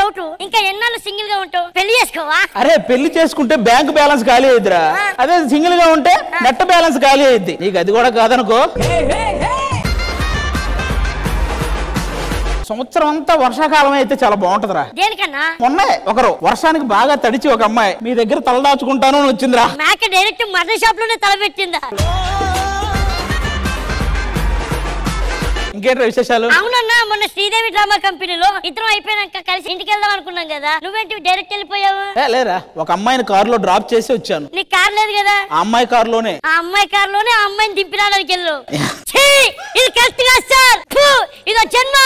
Doubt, ఇంకా ఎన్నాళ్ళు single గా ఉంటావు? పెళ్లి చేసుకోవా? అరే పెళ్లి చేసుకుంటే బ్యాంక్ బ్యాలెన్స్ ఖాళీ అయిద్దిరా, అదే సింగిల్ గా ఉంటే నెట్ బ్యాలెన్స్ ఖాళీ అయిద్ది. నీకు అది కూడా కాదనుకో. సంవత్సరం అంతా వర్షాకాలం అయితే చాలా బాగుంటదిరా. దేనికన్నా? మొన్న ఒకరు వర్షానికి బాగా తడిచి ఒక అమ్మాయి మీ దగ్గర తలదాచుకుంటాను అని వచ్చిందిరా. నాకే డైరెక్ట్ మటన్ షాప్ లోనే తలపెట్టిందా? ఇంకేంటి విశేషాలు? అవునన్నా, మొన్న శ్రీదేవి డ్రామా కంపెనీలో ఇద్దరం అయిపోయినాక కలిసి ఇంటికి వెళ్దాం అనుకున్నాం కదా, నువ్వేంటి డైరెక్ట్ వెళ్ళిపోయావు? లేరా, ఒక అమ్మాయిని కారులో డ్రాప్ చేసి వచ్చాను. నీకు కార్ లేదు కదా? ఆ అమ్మాయి కారులోనే. ఆ అమ్మాయి కారులోనే ఆ అమ్మాయిని దింపినాడానికి వెళ్ళు. ఇది కరెక్ట్ కాదు సార్, ఇదో జన్మ.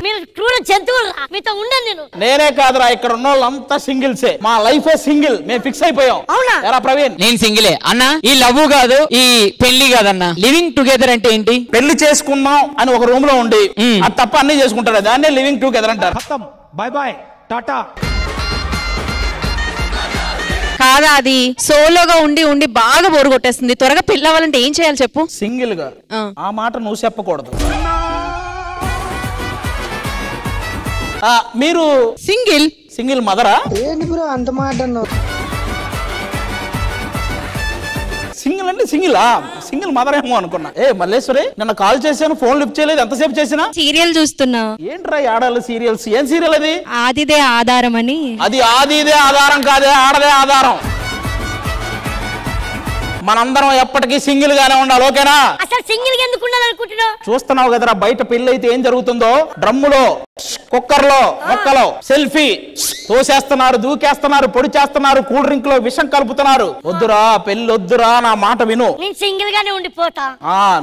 మీరు క్రూర జంతువులు, మీతో ఉండను నేను. నేనే కాదురా, ఇక్కడ ఉన్న వాళ్ళంతా సింగిల్సే. మా లైఫ్ సింగిల్, మేము ఫిక్స్ అయిపోయాం. అవునా? ఎలా ప్రవీణ్? నేను సింగిలే అన్నా. ఈ లవ్ కాదు, ఈ పెళ్లి కాదన్నా. లివింగ్ టుగెదర్ అంటే ఏంటి? పెళ్లి చేసుకుందాం అని ఒక రూమ్ లో ఉండి అది తప్ప అన్ని చేసుకుంటారు, దాన్నే లివింగ్ టుగెదర్ అంటారు. Bye bye tata. కాదా, అది సోలోగా ఉండి ఉండి బాగా బోరు కొట్టేస్తుంది. త్వరగా పెళ్లి అవ్వాలంటే ఏం చేయాలి చెప్పు? సింగిల్ గా. ఆ మాట నువ్వు చెప్పకూడదు. మీరు సింగిల్ సింగిల్ మదరా? ఏంటి బ్రో అంత మాట అన్నావు? సింగిల్ అంటే సింగిల్ మదర్ ఏమో అనుకున్నా. మల్లేశ్వరి, నిన్న కాల్ చేశాను, ఫోన్ లిఫ్ట్ చేయలేదు. ఎంతసేపు చేసినా? సీరియల్ చూస్తున్నా. ఏంట్రా ఆడాలి సీరియల్స్? ఏం సీరియల్ అది? ఆదిదే ఆధారం అని. అది ఆదిదే ఆధారం కాదే, ఆడదే ఆధారం. మనందరం ఎప్పటికీ సింగిల్ గానే ఉండాలి, ఓకేనా? అసలు సింగిల్ గా ఎందుకు ఉండాలనుకుంటున్నావు? చూస్తున్నావు కదరా బయట పెళ్లి అయితే ఏం జరుగుతుందో. డ్రమ్ములో, కుక్కర్లో, మొక్కలో సెల్ఫీ తోసేస్తున్నారు, దూకేస్తున్నారు, పొడి చేస్తున్నారు, కూల్ డ్రింక్ లో విషం కలుపుతున్నారు. వద్దురా పెళ్లి వద్దురా, నా మాట విను. నేను సింగిల్ గానే ఉండిపోతా.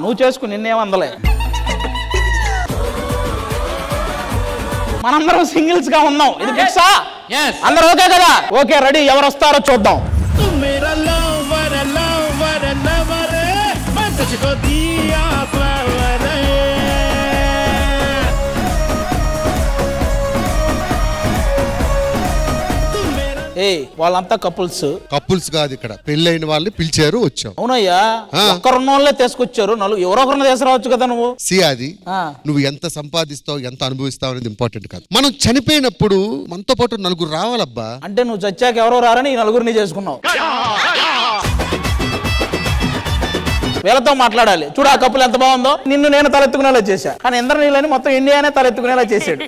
నువ్వు చేసుకు, నిన్నేమందలే. మనందరం సింగిల్స్ గా ఉన్నాం, ఇది ఫిక్సా? అందరూ ఓకే కదా? Okay, ready. ఎవరు వస్తారో చూద్దాం. వాళ్ళంతా కపుల్స్ కాదు, ఇక్కడ పెళ్ళైన వాళ్ళని పిలిచారు, వచ్చావు. అవునయ్యా, ఒక్కరున్న వాళ్ళే తీసుకొచ్చారు. ఎవరొకరిని తీసుకురావచ్చు కదా నువ్వు. అది నువ్వు ఎంత సంపాదిస్తావు, ఎంత అనుభవిస్తావు అనేది ఇంపార్టెంట్ కాదు. మనం చనిపోయినప్పుడు మనతో పాటు నలుగురు రావాలబ్బా. అంటే నువ్వు చచ్చాక ఎవరో రారని ఈ నలుగురిని చేసుకున్నావు. వీళ్ళతో మాట్లాడాలి. చూడు ఆ కప్పులు ఎంత బాగుందో. నిన్ను నేను తలెత్తుకునేలా చేశా, కానీ ఇంద్రనీళ్ళని మొత్తం ఇండియానే తలెత్తుకునేలా చేశాడు.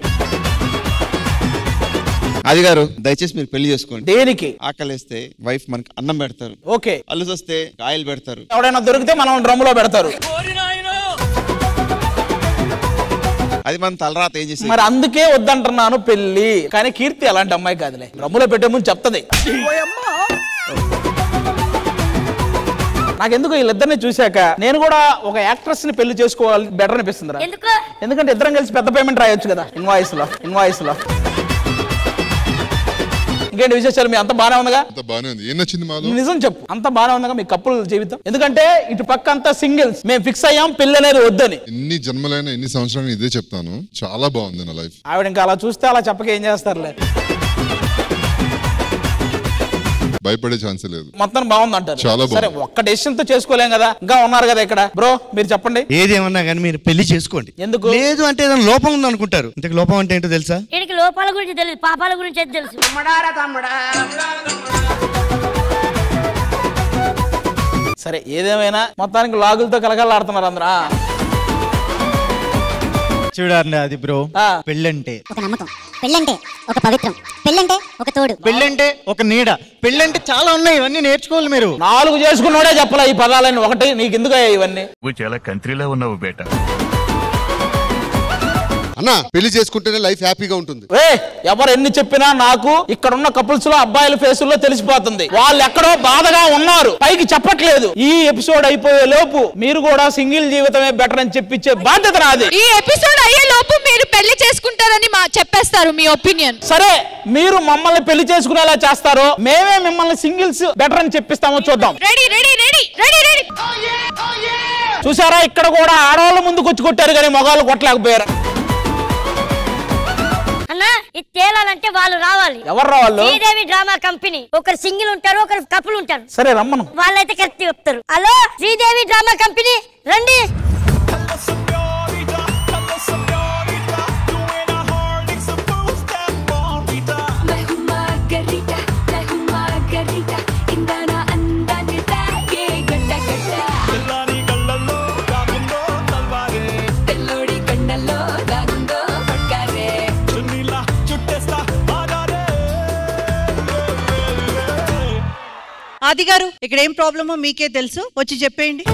అది గారు, దయచేసి మీరు పెళ్లి చేసుకోండి. దేనికి? ఆకలిస్తే వైఫ్ మనకి అన్నం పెడతారు, ఓకే. అల్లుసి వస్తే ఆయిల్ పెడతారు, ఎవడైనా దొరికితే మనం డ్రమ్ములో పెడతారు. అది మనం తలరాత ఏం చేసి. మరి అందుకే వద్దంటున్నాను పెళ్లి. కానీ కీర్తి అలాంటి అమ్మాయి కాదులే, డ్రమ్ములో పెట్టే ముందు చెప్తది. నాకెందుకు వీళ్ళిద్దరిని చూశాక నేను కూడా ఒక యాక్ట్రెస్ ని పెళ్లి చేసుకోవాలి బెటర్ అనిపిస్తుంది. ఎందుకంటే ఇద్దరం కలిసి పెద్ద పేమెంట్ రాయొచ్చు కదా ఇన్వాయిస్ లో. ఇంకేంటి విశేషాలు? మీ అంత బానే ఉందిగా? నిజం చెప్పు, అంత బానే ఉందిగా మీ కప్పుల జీవితం? ఎందుకంటే ఇటు పక్క అంతా సింగిల్స్, మేము ఫిక్స్ అయ్యాం పెళ్లి అనేది వద్దని. ఎన్ని జన్మలైన ఎన్ని సంవత్సరాలు ఇదే చెప్తాను, చాలా బాగుంది నా లైఫ్. ఆవిడ ఇంకా అలా చూస్తే అలా చెప్పక ఏం చేస్తారులే. భయపడే ఛాన్స్ లేదు, మొత్తం బాగుంది అంటారు. చాలా సరే, ఒక్క డెసిషన్ తో చేసుకోలేం కదా, ఇంకా ఉన్నారు కదా ఇక్కడ. బ్రో మీరు చెప్పండి. ఏదేమన్నా కానీ మీరు పెళ్లి చేసుకోండి. ఎందుకు? లేదు అంటే ఏదైనా లోపం ఉంది అనుకుంటారు. ఇంతకు లోపం అంటే ఏంటో తెలుసా? వీడికి లోపాల గురించి తెలియదు, పాపాల గురించి తెలుసు. సరే, ఏదేమైనా మొత్తానికి లాగులతో కలగలాడుతున్నారు అందరూ. చూడండి, అది బ్రో పెళ్ళంటే ఒక నమ్మకం, పెళ్ళంటే ఒక పవిత్రం, పెళ్ళంటే ఒక తోడు, పెళ్ళంటే ఒక నీడ, పెళ్ళంటే చాలా ఉన్నాయి. ఇవన్నీ నేర్చుకోవాలి మీరు. 4 చేసుకున్నాడే చెప్పాలా ఈ పదాలని? ఒకటి నీకు ఎందుకు ఇవన్నీ? చాలా కంట్రీలో ఉన్నావు బేటా. అన్నా, పెళ్లి చేసుకుంటేనే లైఫ్ హ్యాపీగా ఉంటుంది. ఎవరు ఎన్ని చెప్పినా నాకు ఇక్కడ ఉన్న కపుల్స్ లో అబ్బాయిల ఫేసుల్లో తెలిసిపోతుంది, వాళ్ళు ఎక్కడో బాధగా ఉన్నారు, పైకి చెప్పట్లేదు. ఈ ఎపిసోడ్ అయిపోయే లోపు మీరు కూడా సింగిల్ జీవితమే బెటర్ అని చెప్పించే బాధ్యత నాది. ఈ ఎపిసోడ్ అయ్యే లోపు మీరు పెళ్లి చేసుకుంటారని చెప్పేస్తారు మీ ఒపీనియన్. సరే, మీరు మమ్మల్ని పెళ్లి చేసుకునేలా చేస్తారో మేమే మిమ్మల్ని సింగిల్స్ బెటర్ అని చెప్పిస్తామో చూద్దాం. చూసారా, ఇక్కడ కూడా ఆడవాళ్ళ ముందుకు వచ్చి కొట్టారు కానీ మగాళ్ళు కొట్టలేకపోయారు. ఇది తేలాలంటే వాళ్ళు రావాలి. ఎవరు రావాలి? Sridevi drama company. ఒకరు సింగిల్ ఉంటారు, ఒకరు కపుల్ ఉంటారు. సరే రమ్మను, వాళ్ళైతే కరెక్ట్ చెప్తారు. హలో శ్రీదేవి డ్రామా కంపెనీ రండి. ఆది గారు ఇక్కడ ఏం ప్రాబ్లమో మీకే తెలుసు, వచ్చి చెప్పేయండి.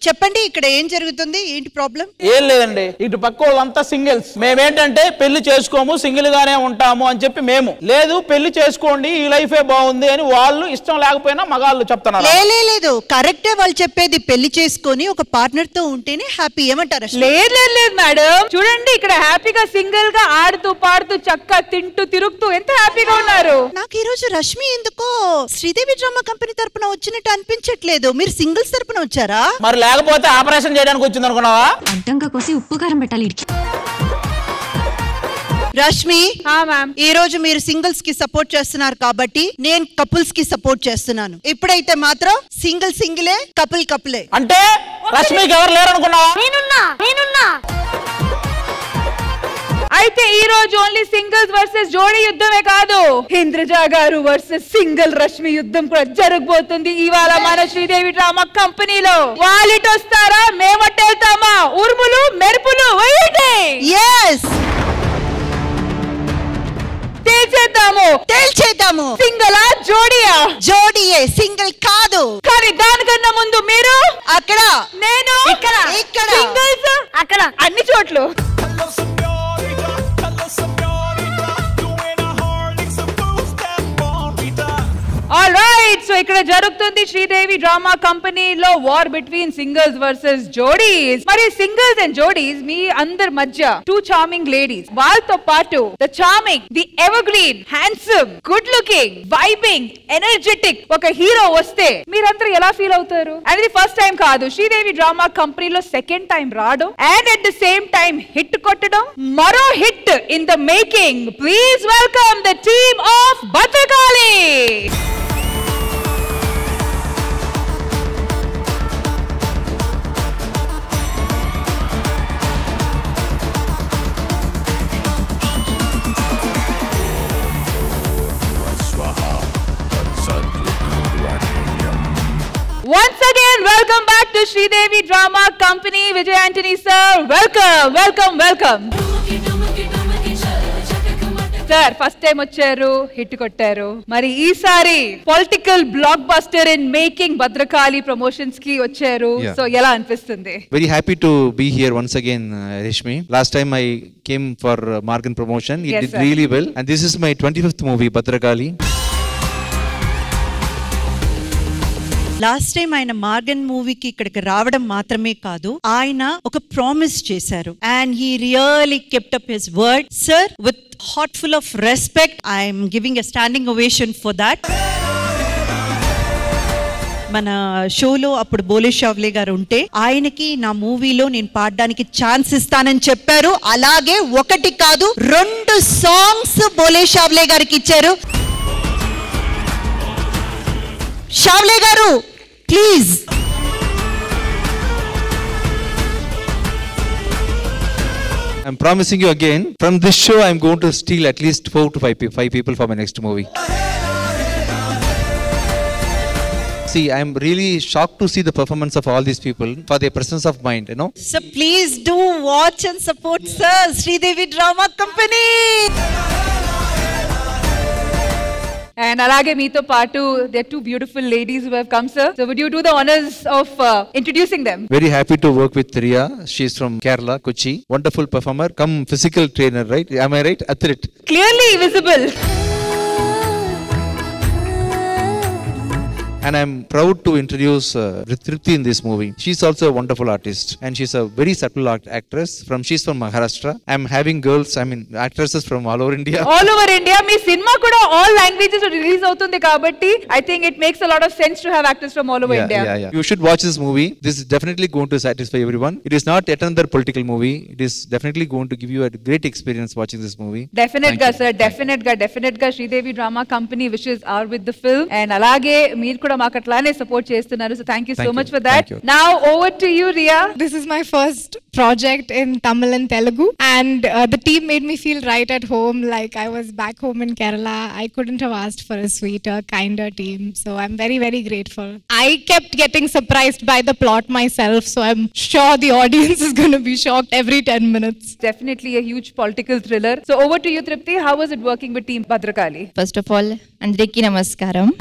చెప్పండి ఇక్కడ ఏం జరుగుతుంది, ఏంటి ప్రాబ్లం? ఏం లేదండి, ఇటు పక్క వాళ్ళంతా సింగిల్స్, మేమేంటంటే పెళ్లి చేసుకోము సింగిల్ గానే ఉంటాము అని చెప్పి మేము, లేదు పెళ్లి చేసుకోండి ఈ లైఫే బాగుంది అని వాళ్ళు ఇష్టం లేకపోయినా మగాళ్ళు చెప్తున్నారు. లేదు కరెక్టే వాళ్ళు చెప్పేది, పెళ్లి చేసుకొని ఒక పార్ట్నర్ తో ఉంటేనే హ్యాపీ. ఏమంటారు? లేదు మేడం, చూడండి ఇక్కడ హ్యాపీగా సింగిల్ గా ఆడుతూ పాడుతూ చక్కగా తింటూ తిరుగుతూ ఎంత హ్యాపీగా ఉన్నారు. నాకు ఈ రోజు రష్మి ఎందుకో శ్రీదేవి డ్రామా కంపెనీ తరపున వచ్చినట్టు అనిపించట్లేదు. మీరు సింగిల్స్ తరపున వచ్చారా? మరి లేకపోతే ఆపరేషన్ చేయడానికి వచ్చింది అనుకున్నావా? అడ్డంగా కోసి ఉప్పు కారం పెట్టాలి. రష్మి, ఈ రోజు మీరు సింగిల్స్ కి సపోర్ట్ చేస్తున్నారు కాబట్టి నేను కపుల్స్ కి సపోర్ట్ చేస్తున్నాను. ఇప్పుడైతే మాత్రం సింగిల్ సింగిలే, కపుల్ కపులే. అంటే రష్మికి ఎవరు లేరు అనుకున్నావా? నేనున్నా. అయితే ఈ రోజు ఓన్లీ సింగిల్స్ వర్సెస్ జోడీ యుద్ధమే కాదు, ఇంద్రజ గారు వర్సెస్ సింగిల్ రష్మి యుద్ధం కూడా జరగబోతుంది ఇవాళ మన శ్రీదేవి డ్రామా కంపెనీలో. వాళ్ళిట వస్తారా, మేమట్టు వెళ్తామా? ఉరుములు మెరుపులు తేల్చేద్దాము. సింగిలా జోడియా? జోడియే, సింగిల్ కాదు. కానీ దానికన్నా ముందు మీరు అక్కడ, నేను ఇక్కడ, సింగిల్స్ అక్కడ, అన్ని చోట్ల. ఆల్రైట్, సో ఇక్కడ జరుగుతుంది శ్రీదేవి డ్రామా కంపెనీలో వార్ బిట్వీన్ సింగిల్స్ వర్సెస్ జోడీస్. మరి సింగిల్స్ అండ్ జోడీస్ మీ అందరి మధ్య టూ చార్మింగ్ లేడీస్, వాళ్ళతో పాటు the charming, the ever green, handsome, good looking, vibing, energetic ఒక హీరో వస్తే మీరందరూ ఎలా ఫీల్ అవుతారు? అండ్ ఇది ఫస్ట్ టైం కాదు, శ్రీదేవి డ్రామా కంపెనీలో సెకండ్ టైం రావడం and at the same time hit కొట్టడం, మరో hit in the making. Please welcome the team of Bhadrakali. Once again, welcome back to Sridevi Drama Company. Vijay Antony sir, welcome. Sir first time వచ్చారు, hit కొట్టారు. మరి ఈసారి political block buster in making Bhadrakali promotions కి వచ్చారు. So ఎలా అనిపిస్తుంది? Very happy to be here once again, Rishmi. Last time I came for Margan promotion. It did really well. And this is my 25th movie, Bhadrakali. Last time ఆయన Morgan మూవీకి ఇక్కడికి రావడం మాత్రమే కాదు, ఆయన ఒక ప్రామిస్ చేశారు. And he really kept up his word. Sir, with heart full of respect, I'm giving a standing ovation for that. మన షోలో అప్పుడు బోలే షావ్లే గారు ఉంటే ఆయనకి నా మూవీలో నేను పాడడానికి ఛాన్స్ ఇస్తానని చెప్పారు. అలాగే ఒకటి కాదు 2 సాంగ్స్ బోలే షావ్లే గారికి ఇచ్చారు. షావ్లే గారు please. I'm promising you again, from this show I'm going to steal at least 4 to 5 people for my next movie. See, I'm really shocked to see the performance of all these people, for their presence of mind, you know. So please do watch and support sir, Sridevi Drama Company. And alage meeto paatu, there are 2 beautiful ladies who have come, sir. So would you do the honors of introducing them? Very happy to work with Riya. She's from Kerala, Kochi. Wonderful performer, come physical trainer, right? Am I right? Athlete. Clearly visible. And I'm proud to introduce Tripti in this movie. She's also a wonderful artist, and she's a very subtle actress. She's from Maharashtra. I'm having girls, actresses from all over India. All over India. Me cinema kuda all languages release avutundi kabatti I think it makes a lot of sense to have actors from all over India. Yeah. You should watch this movie. This is definitely going to satisfy everyone. It is not yet another political movie. It is definitely going to give you a great experience watching this movie. Definitely, sir. Definitely. Sridevi Drama Company wishes are with the film, and alage meer kuda maku atlane support chestunaru. So thank you so much for that. Now over to you, Riya. This is my first project in Tamil and Telugu, and the team made me feel right at home, like I was back home in Kerala. I couldn't have asked for a sweeter, kinder team, so I'm very, very grateful. I kept getting surprised by the plot myself, so I'm sure the audience is going to be shocked every 10 minutes. Definitely a huge political thriller. So over to you, Tripti. How was it working with Team Bhadrakali? First of all, Andriki Namaskaram.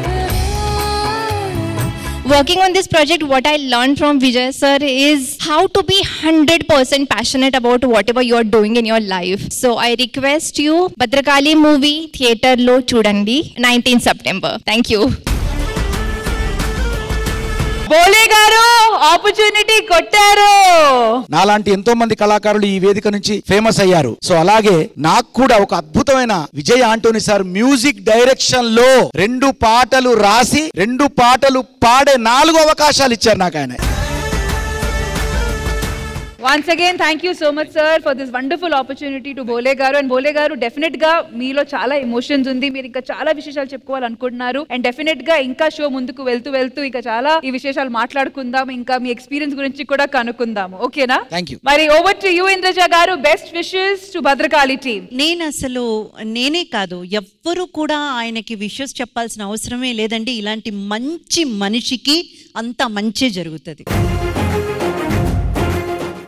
working on this project, what I learned from Vijay sir is how to be 100% passionate about whatever you are doing in your life. So I request you, Bhadrakali movie theater lo chudandi 19th September. Thank you. బోలే గారు opportunity కొట్టారు. నాలాంటి ఎంతో మంది కళాకారులు ఈ వేదిక నుంచి famous అయ్యారు. సో అలాగే నాకు కూడా ఒక అద్భుతమైన Vijay Antony sir music direction లో 2 పాటలు రాసి 2 పాటలు పాడే 4 అవకాశాలు ఇచ్చారు నాకు ఆయన. Once again, thank you so much, sir, for this wonderful opportunity to Bole Garu. And Bole Garu, definite ga meelo chala emotions undi. Meer inka chala visheshalu cheppukovalanuntunnaru. And definite ga inka show munduku veltu inka chala ee visheshalu maatladukundam. Inka mee experience gurinchi kuda kanukundam. Okay na? Thank you. Mari over to you, Indraja Garu. Best wishes to Bhadrakali team. నేను అసలు నేనే కాదు ఎవ్వరు కూడా ఆయనకి wishes చెప్పాల్సిన అవసరమే లేదండి. ఇలాంటి మంచి మనిషికి అంత మంచి జరుగుతుంది.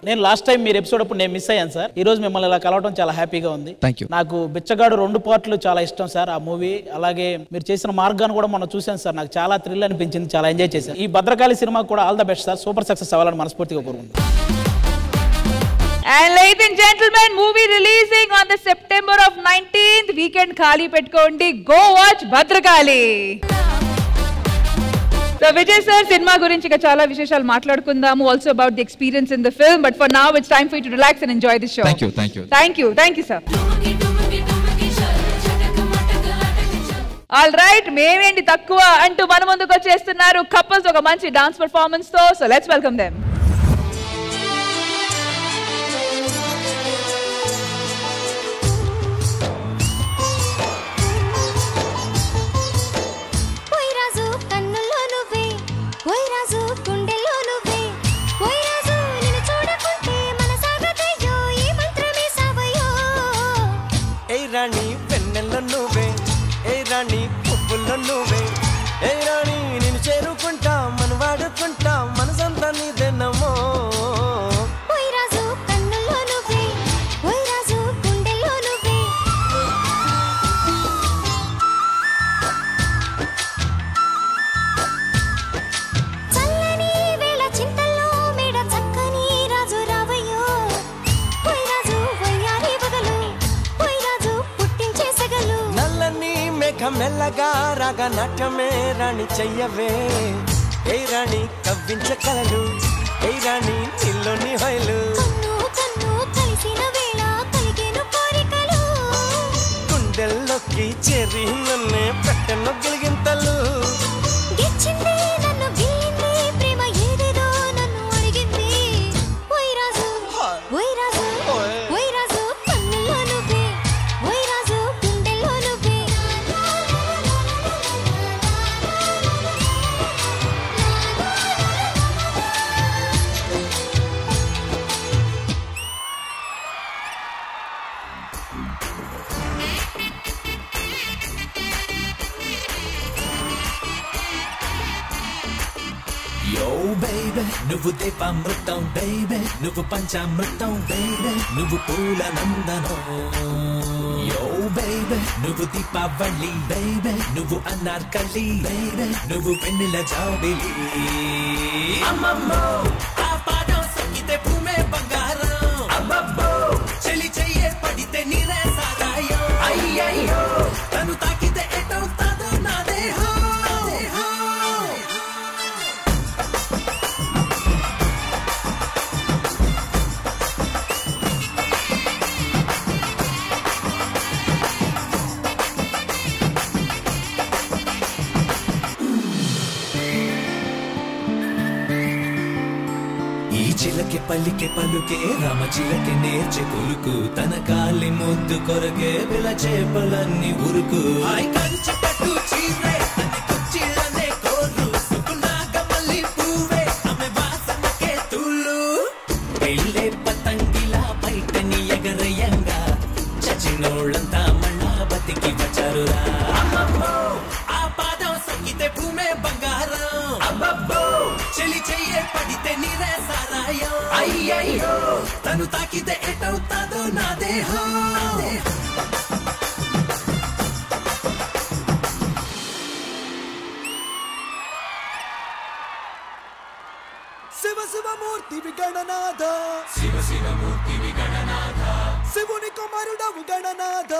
నేను లాస్ట్ టైం మీరు ఎపిసోడ్ అప్పుడు నేను మిస్ అయ్యాను సార్. ఈ రోజు మిమ్మల్ని ఇలా కలవడం చాలా హ్యాపీగా ఉంది. నాకు బిచ్చగాడు 2 పార్ట్లు చాలా ఇష్టం సార్ ఆ మూవీ. అలాగే మీరు చేసిన మార్గాన్ని కూడా మనం చూసాను సార్. నాకు చాలా థ్రిల్ అనిపించింది, చాలా ఎంజాయ్ చేశాను. ఈ భద్రకాళి సినిమా కూడా all the best sir, super success అవ్వాలని మనస్ఫూర్తిగా కోరుకుంటున్నాను. And ladies and gentlemen, movie releasing on the September of 19th. Weekend khali pettukondi, go watch Bhadrakali. So Vijay sir, cinema gurinchi ka chala visheshalu maatladukundamu, also about the experience in the film, but for now it's time for you to relax and enjoy the show. Thank you sir. All right, మేమేంటి తక్కువ అంటూ మన ముందుకు వచ్చేస్తున్నారు couples ఒక మంచి dance performance తో. So let's welcome them. రాణి వెన్నెల్లో నువ్వే, ఏ రాణి పువ్వుల్లో నువ్వే, ఏ రాణి నేను చేరుకుంటా మన వాడుకుంటా మనసంతా నీదేనమ్మో. మెల్లగా రాగా నాట్యమే రాణి చెయ్యవే, ఏ రాణి కవ్వించగలలు, ఏ రాణి నీలోని హైలు, గుండెల్లోకి చేరి నన్నే పెట్టెను గిలిగింతలు. నువ్వు దీపామృతం బేబే, నువ్వు పంచామృతం బేబే, నువ్వు పూల నందనం యో బేబే, నువ్వు దీపావళి బేబే, నువ్వు అన్నార్కలి బేబే, నువ్వు వెన్నెల జాబిలి. అమ్మమ్మో ఆ పాదం సొక్కితే భూమే బంగారం, అబ్బబ్బో చెలి చెయ్యే పడితే నీరే సారాయం, అయ్యయ్యో తను తాకితే ఎటవుతాదో నా దేహం. చిలకే పల్లికే పలుకే రామచిలకే నేర్చే కొలుకు, తన కాలి ముద్దు కొరకే పిలచే పలన్ని ఉరుకు. కంచి పట్టు చీరే అని కుచ్చిళ్ళనే కోరు, సుకునాగ మల్లి పువ్వే ఆమె వాసనకే తుళ్ళు. పెళ్ళే పతంగిలా బయటని ఎగరయంగా చచ్చినోళ్ళంతా మళ్ళా బతికి వచ్చారురా. అమ్మమ్మో ఆ పాదం సొక్కితే భూమే బంగారం, అబ్బబ్బో చెలి చెయ్యే పడితే నీరే సారాయం, అయ్యయ్యో తను తాకితే ఎటవుతాదో నా దేహం. మూర్తివి గణనాథ శివ శివ మూర్తివి గణనాథ శివుని కుమారుడవు గణనాథ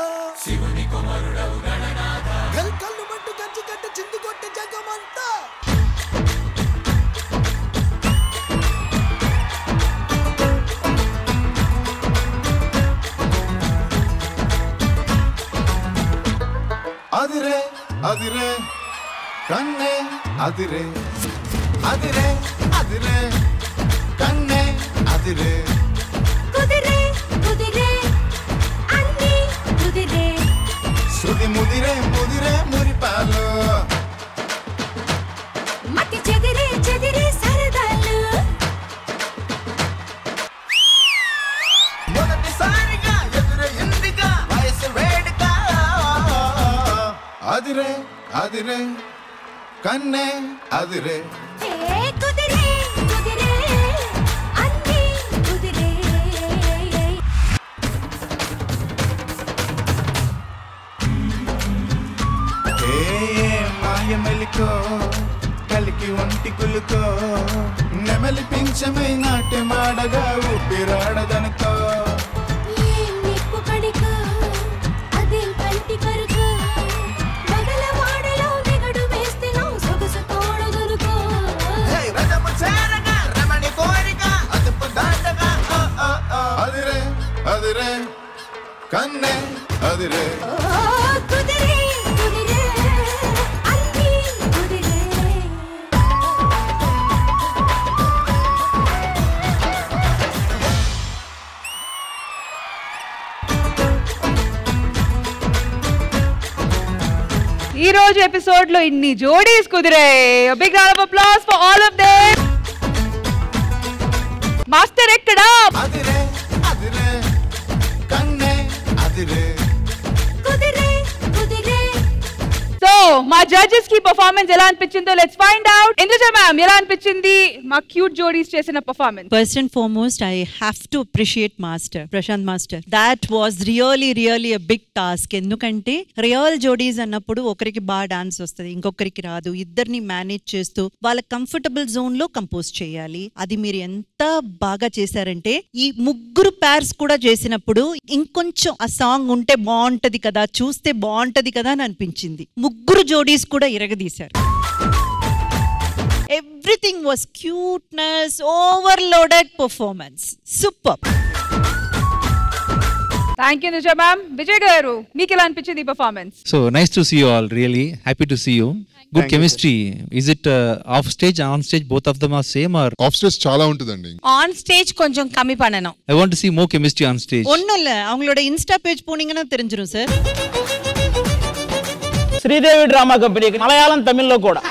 శివుని కుమారుడవు గణనాథ కళ్ళు మట్టు కంచి కట్టు చిందు కొట్టి జగమంతా అదిరే అదిరే కన్నే అదిరే అదిరే అదిరే కన్నే అదిరే కుదిరే కుదిరే అన్ని కుదిరే శృతి ముదిరే ముదిరే మురిపాలు మతి చెదిరే చెదిరే సరదాలు మొదటిసారిగా ఎదురే ఎందుగా వయసు వేడుక అదిరే అదిరే కన్నే అదిరే కుదిరే కుదిరే అన్ని కుదిరే మాయ మెలికో కలికి ఒంటి కులుకో నెమలి పింఛమై నాట్యమాడగా ఊపిరాడదనుకో నిప్పు కడికో అదేం కంటి కరుకో మొదల వాడలో నిగడు వేస్తే నా సొగసు తోడుదురుకో రథము చేరగా రమణి కోరిక అదుపు దాటగా అదిరే అదిరే కన్నే అదిరే కుదిరే కుదిరే అన్ని కుదిరే ఈ రోజు ఎపిసోడ్ లో ఇన్ని జోడీస్ కుదిరాయి. A big round of applause for all of them. Master ఎక్కడా? అదిరే అదిరే కన్నే అదిరే కుదిరే కుదిరే సో మా జడ్జెస్ కి పర్ఫార్మెన్స్ ఎలా అనిపించిందో let's find out. Indraja ma'am ఎలా అనిపించింది మా క్యూట్ జోడీస్ చేసిన performance? First and foremost, I have to appreciate Master, Prashant Master. That was really a big task. ఎందుకంటే రియల్ జోడీస్ అన్నప్పుడు ఒకరికి బాగా డాన్స్ వస్తుంది, ఇంకొకరికి రాదు. ఇద్దరిని మేనేజ్ చేస్తూ వాళ్ళ కంఫర్టబుల్ జోన్ లో కంపోజ్ చేయాలి. అది మీరు ఎంత బాగా చేశారంటే ఈ ముగ్గురు ప్యార్స్ కూడా చేసినప్పుడు ఇంకొంచెం ఆ సాంగ్ ఉంటే బాగుంటది కదా, చూస్తే బాగుంటది కదా అని అనిపించింది. ముగ్గురు జోడీస్ కూడా ఇరగదీశారు. Everything was cuteness, overloaded performance. Super. Thank you Indraja ma'am. Vijay గారు మీకు ఎలా అనిపించింది ఈ performance? So nice to see you all. Really happy to see you. Good chemistry. Is it off stage, on stage, both of them are same or? Off stage చాలా ఉంటుందండి. On stage கொஞ்சம் கம்மி பண்ணனும். I want to see more chemistry on stage. ஒண்ணும் இல்ல, அவங்களோட Insta page போனீங்கன்னா தெரிஞ்சிரும் sir. Sridevi drama company Malayalam తమిళ్లో కూడా.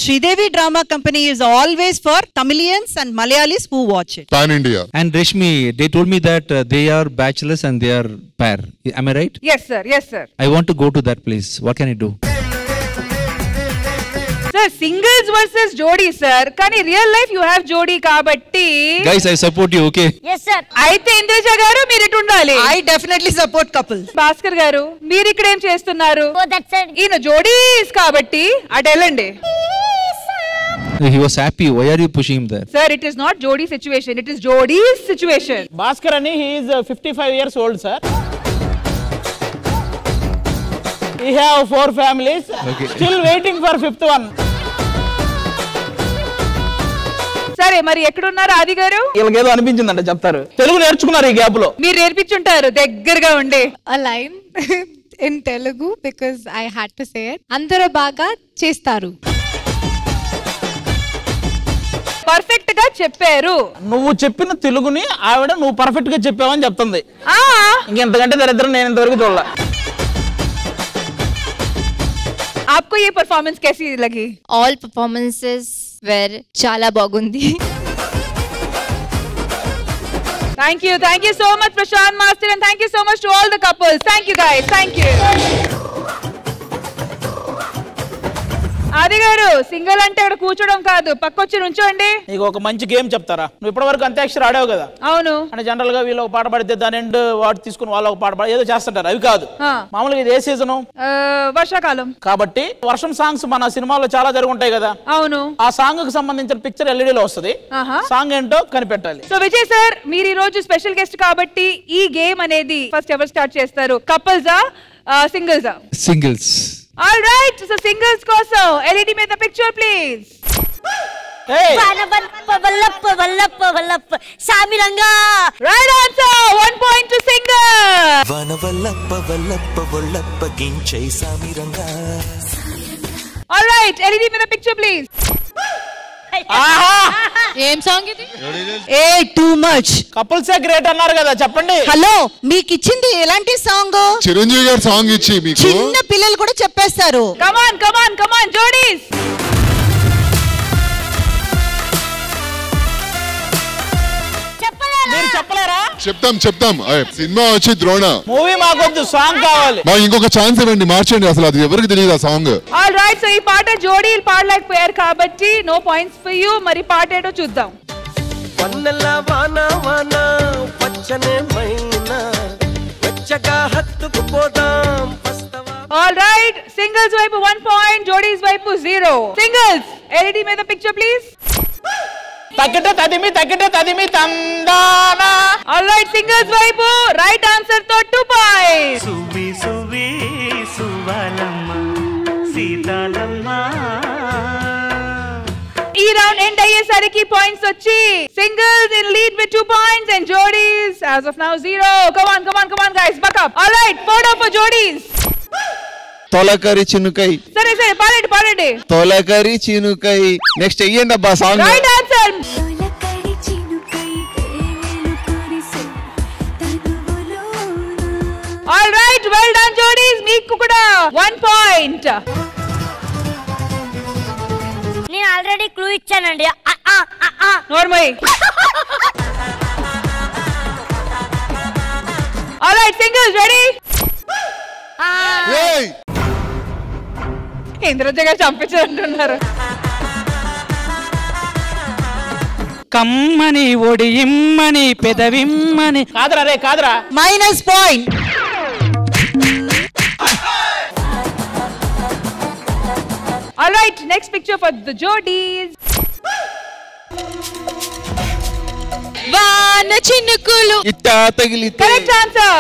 Sridevi Drama Company is always for Tamilians and Malayalis who watch it. Pan India. And Reshmi, they told me that they are bachelors and they are pair. Am I right? Yes sir, yes sir. I want to go to that place. What can I do? Sir, singles versus jodi sir. కానీ real life you have జోడీ కాబట్టి Guys, I support you, okay? yes sir. అయితే ఇంద్రజ గారు మీరు ఇటు ఉండాలి. I definitely support couples. Bhaskar గారు మీరు ఇక్కడ ఏం చేస్తున్నారు? Go that side. ఈయన జోడీస్ కాబట్టి అటు వెళ్ళండి. He was happy. Why are you pushing him there? Sir, it is not jodi situation. It is jodi's situation. Bhaskar అని he is 55 years old sir. We have 4 families. Okay. Still waiting for 5th one. సరే మరి ఎక్కడున్నారు ఆది గారు? వీళ్ళకి ఏదో అనిపించిందంట చెప్తారు. తెలుగు నేర్చుకున్నారు ఈ గ్యాప్ లో. మీరు నేర్పించుంటారు దగ్గరగా ఉండి. A line in Telugu because I had to say it. అందరూ బాగా చేస్తారు. పర్ఫెక్ట్ గా చెప్పారు. నువ్వు చెప్పిన తెలుగుని ఆవిడ నువ్వు పర్ఫెక్ట్ గా చెప్పావని చెప్తుంది. ఇంకెంతకంటే దరిద్రం నేను ఇంతవరకు చూడలే. आपको ये परफॉर्मेंस कैसी लगी? All performances were చాలా బాగుంది. Thank you so much Prashant Master and thank you so much to all the couples. Thank you guys. Thank you. ఆది గారు సింగిల్ అంటే ఇక్కడ కూర్చోడం కాదు, పక్కొచ్చి నుంచోండి. నీకు ఒక మంచి గేమ్ చెప్తారా? నువ్వు ఇప్పటి వరకు అంత్యాక్షరి ఆడావు కదా? అవును. అంటే జనరల్ గా వీళ్ళు ఒక పాట పాడితే దాని ఎండ్ వాటి తీసుకుని వాళ్ళు ఒక పాట పాడి ఏదో చేస్తుంటారు. అవి కాదు. మామూలుగా ఇది ఏ సీజను? వర్షాకాలం. కాబట్టి వర్షం సాంగ్స్ మన సినిమాలో చాలా జరుగుంటాయి కదా. అవును. ఆ సాంగ్ కి సంబంధించిన పిక్చర్ LED లో వస్తుంది. సాంగ్ ఏంటో కనిపెట్టాలి. సో విజయ్ సార్, మీరు ఈ రోజు స్పెషల్ గెస్ట్ కాబట్టి ఈ గేమ్ అనేది ఫస్ట్ ఎవరు స్టార్ట్ చేస్తారు? కపుల్సా సింగిల్సా? Singles. All right, so singles కోసం LED మీద పిక్చర్ ప్లీజ్. సామిరంగా. Right answer. 1 point to single. వనవల్లప్ప వల్లప్ప వల్లప్ప గించై సామిరంగా. ఆల్ రైట్, LED మీద పిక్చర్ ప్లీజ్. ఏం సాంగ్ ఇది? ఏ టూ మచ్. కపుల్సే గ్రేట్ అన్నారు కదా, చెప్పండి. హలో, మీకు ఇచ్చింది ఎలాంటి సాంగ్? చిరంజీవి గారు సాంగ్ ఇచ్చి మీకు చిన్న పిల్లలు కూడా చెప్పేస్తారు. కమాన్ కమాన్ కమాన్ జోడీస్. మీరు చెప్పలేరా? చెప్తాం. సినిమా వచ్చి ద్రోణ. మూవీ మాకొద్దు, సాంగ్ కావాలి. మాకు ఇంకొక ఛాన్స్ ఇవ్వండి, మార్చండి. అసలు అది ఎవరికి తెలియదు ఆ సాంగ్. ఆల్ రైట్, సో ఈ పాట జోడీలు పాడలేకపోయారు కాబట్టి నో పాయింట్స్ ఫర్ యూ. మరి పాట ఏంటో చూద్దాం. వన్నెల వాన వాన పచ్చనే మైనా వెచ్చగా హత్తుకుపోదాం. ఆల్ రైట్, సింగిల్స్ వైపు 1 point, జోడీస్ వైపు 0. సింగిల్స్ LED మీద పిక్చర్ ప్లీజ్. తగ్గట తదిమి తందానా. ఆల్ రైట్, సింగిల్స్ వైపు రైట్ ఆన్సర్ తో 2 points. సువి సువి సువాలమ్మ సీతాలమ్మ. ఈ రౌండ్ ఎండ్ అయ్యేసరికి పాయింట్స్ వచ్చి singles in lead with 2 points and జోడీస్ as of now 0. Come on guys, buck up. All right, third for జోడీస్. తొలకరి చినుకై. సరే పాడండి. తొలకరి చినుకై. నెక్స్ట్ ఎయ్యండి అబ్బా song. Right answer. All right, well done జోడీస్. మీకు కూడా 1 point. నేను ఆల్రెడీ క్లూ ఇచ్చానండి. నోర్మై. All right, singles ready. Indraja గారు చంపించారంటున్నారు. కమ్మని ఒడియిమ్మని పెదవిమ్మని. కాదురా minus point. All right, next picture for the Jodies. వాన చినుకులు ఇట్టా తగిలితే. Correct answer.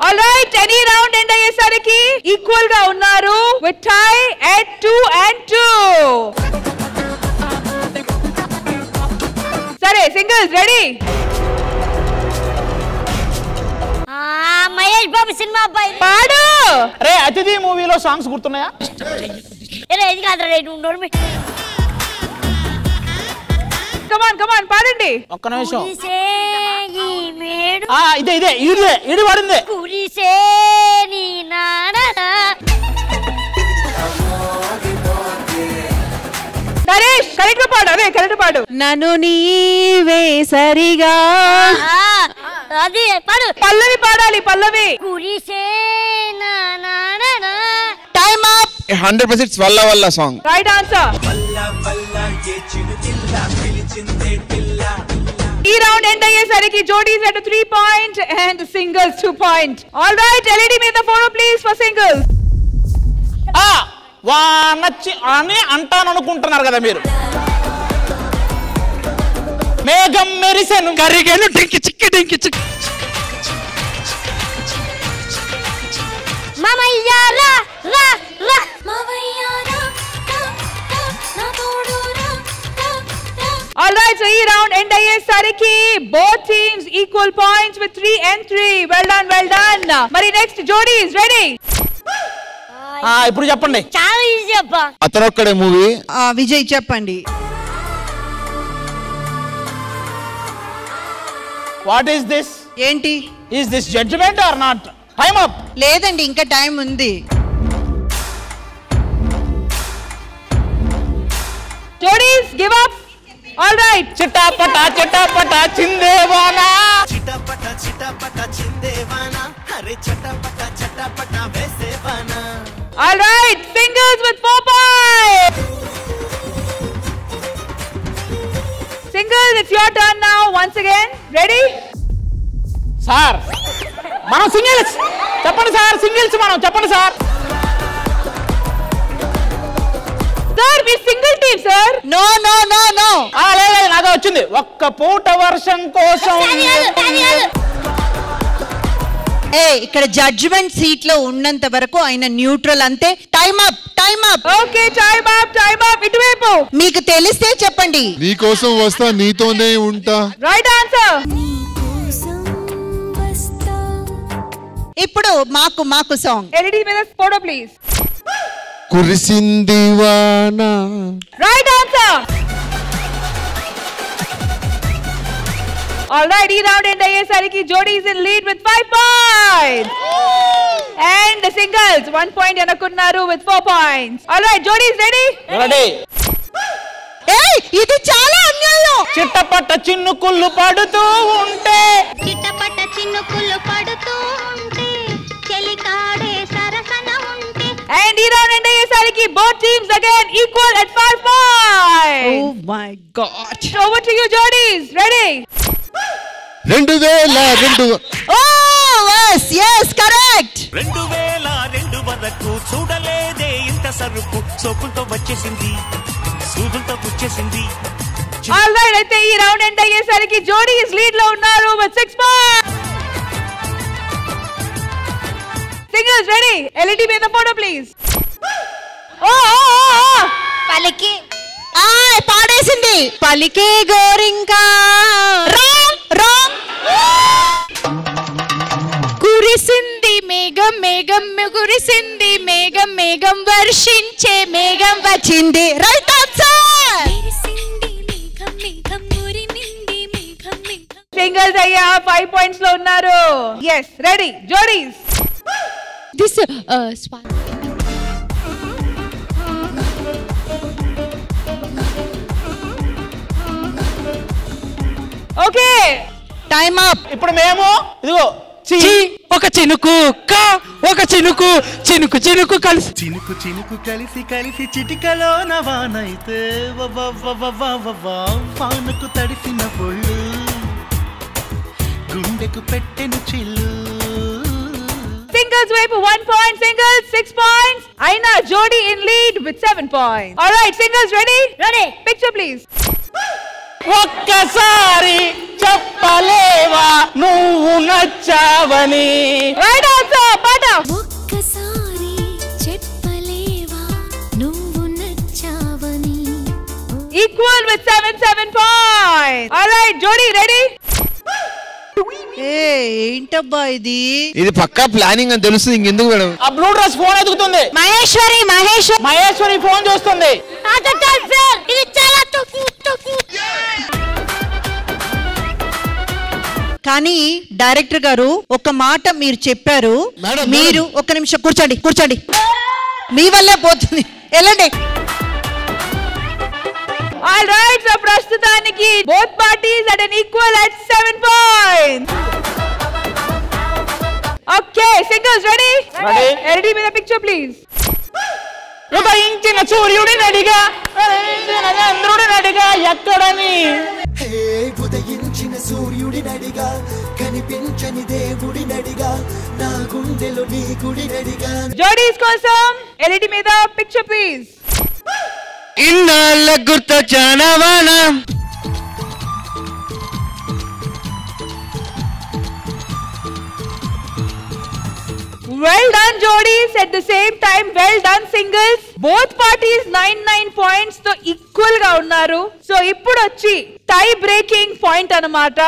All right, any round end అయ్యేసరికి ఈక్వల్ గా ఉన్నారు with tie at 2 and 2. సరే, singles ready. Mahesh Babu cinema అబ్బాయి పాడు. రే, అతిథి మూవీలో సాంగ్స్ గుర్తున్నాయా? ఇది కాదురా, నోర్మి. కమాన్ పాడండి. ఒక్క నిమిషం. ఇదే ఈడి వాడింది. నరేష్, కరెక్ట్ పాడు. నన్ను నీవే సరిగా. అది పాడు. పల్లవి పాడాలి, పల్లవి. Time up. 100% వల్ల సాంగ్. Right answer. ఈ రౌండ్ ఎండ్ అయ్యేసరికి జోడీస్ at 3 point and singles 2 point. All right, LED మీద ఫోటో ప్లీజ్ ఫర్ సింగిల్స్. వానచ్చి అని అంటాననుకుంటున్నారు కదా మీరు. మేఘం మెరిసెను కరిగెను డింకి చిక్కి మామయ్య రా All right, so ఈ రౌండ్ ఎండ్ అయ్యేసరికి both teams equal points with 3 and 3. Well done. మరి నెక్స్ట్ జోడీస్ రెడీ. ఇప్పుడు చెప్పండి. చాలా ఈజీ అబ్బా. అతనొక్కడే మూవీ. విజయ్ చెప్పండి. What is this? ఏంటి? Is this judgement or not? Time up. లేదండి, ఇంకా టైం ఉంది. జోడీస్ గివ్ అప్. All right. చిటాపట చిందేవానా. చిటాపట చిందేవానా అరే చటపట వేసేవానా All right, singles with 4 points. Singles, it's your turn now. Once again, ready? Sir మనం సింగిల్స్ చెప్పండి సార్, సింగిల్స్ మనం చెప్పండి sir. Sir, we single team, sir. No. లేదు నాదో వచ్చింది. ఒక్క పూట వర్షం కోసం. ఇక్కడ జడ్జిమెంట్ సీట్ లో ఉన్నంత వరకు ఆయన న్యూట్రల్ అంతే. Time up. Okay, time up. ఇటువైపు మీకు తెలిస్తే చెప్పండి. నీకోసం వస్తా నీతోనే ఉంటా. Right answer. ఇప్పుడు మాకు సాంగ్. ఎల్ఈడి మీద ఫోటో ప్లీజ్. కురిసింది వాన. Right answer. All right, ee round end ayyesariki Jodi is in lead with 5 points. And the singles 1 point enakunnaru with 4 points. All right, Jodi is ready? Ready. ఇది చాలా అన్యాయం. చిట్టపట్ట చిన్నుకుళ్ళు పడుతూ ఉంటే చెలికాడే సరసన ఉంటే. And ee round end ayyesariki both teams again equal at 5 points. Oh my god. Over to you, Jodi. Ready? 2002. Oh yes correct. 2002 వరకు చూడలేదే ఇంత సరుకు సోకులతో వచ్చేసింది సూదులతో పుచ్చేసింది. All right, అయితే ఈ రౌండ్ ఎండ్ అయ్యేసరికి జోడీ is lead లో ఉన్నారు with 6 points. Singles ready? LED మీద ఫోటో ప్లీజ్. పలికి పాడేసింది. పలికే గోరింకా. కురిసింది మేఘం కురిసింది మేఘం వర్షించే మేఘం వచ్చింది. Right answer. సింగిల్స్ అయ్యా 5 points లో ఉన్నారు. yes ready జోడీస్. This okay time up. ఇప్పుడు మేము ఇదిగో ఒక చినుకు ఒక చినుకు కలిసి చినుకు కలిసి చిటికలో నవానైతే వానకు తడిసిన పొళ్ళు గుండెకు పెట్టెను చిల్లు. సింగిల్స్ వైపు 1 point, సింగిల్స్ 6 points. అయినా జోడీ in lead with 7 points. All right singles ready? Ready. Picture please. ఒక్కసారి చెప్పలేవా నువ్వు నచ్చావని. Right answer. పాట. ఒక్కసారి చెప్పలేవా నువ్వు నచ్చావని. Equal with 7 points. All right జోడీ రెడీ? ఏంటబ్బా ఇది పక్కా ప్లానింగ్ అని తెలుస్తుంది. ఇంకెందుకు మేడం? ఆ బ్లూ డ్రెస్ ఫోన్ ఎదుగుతుంది. మహేశ్వరి ఫోన్ చూస్తుంది. ఇది చాలా కానీ డైరెక్టర్ గారు ఒక మాట మీరు చెప్పారు. మీరు ఒక్క నిమిషం కూర్చోండి. మీ వల్లే పోతుంది. వెళ్ళండి. All right, so ప్రస్తుతానికి both parties at an equal at 7 points. Okay, singles ready? Ready with a picture please. ఉదయించిన సూర్యుడి నడిగా చంద్రుడి నడిగా ఎక్కడని. ఉదయించిన సూర్యుడి నడిగా కనిపించని దేవుడి నడిగా నా గుండెలో నీ గుడి నడిగా. జోడీస్ కోసం LED మీద picture please. ఇన్నాళ్ళ గుర్తొచ్చానవానా. Well done jodies. At the same time well done singles. Both parties 9 points తో ఈక్వల్ గా ఉన్నారు. సో ఇప్పుడు వచ్చి టై బ్రేకింగ్ పాయింట్ అన్నమాట.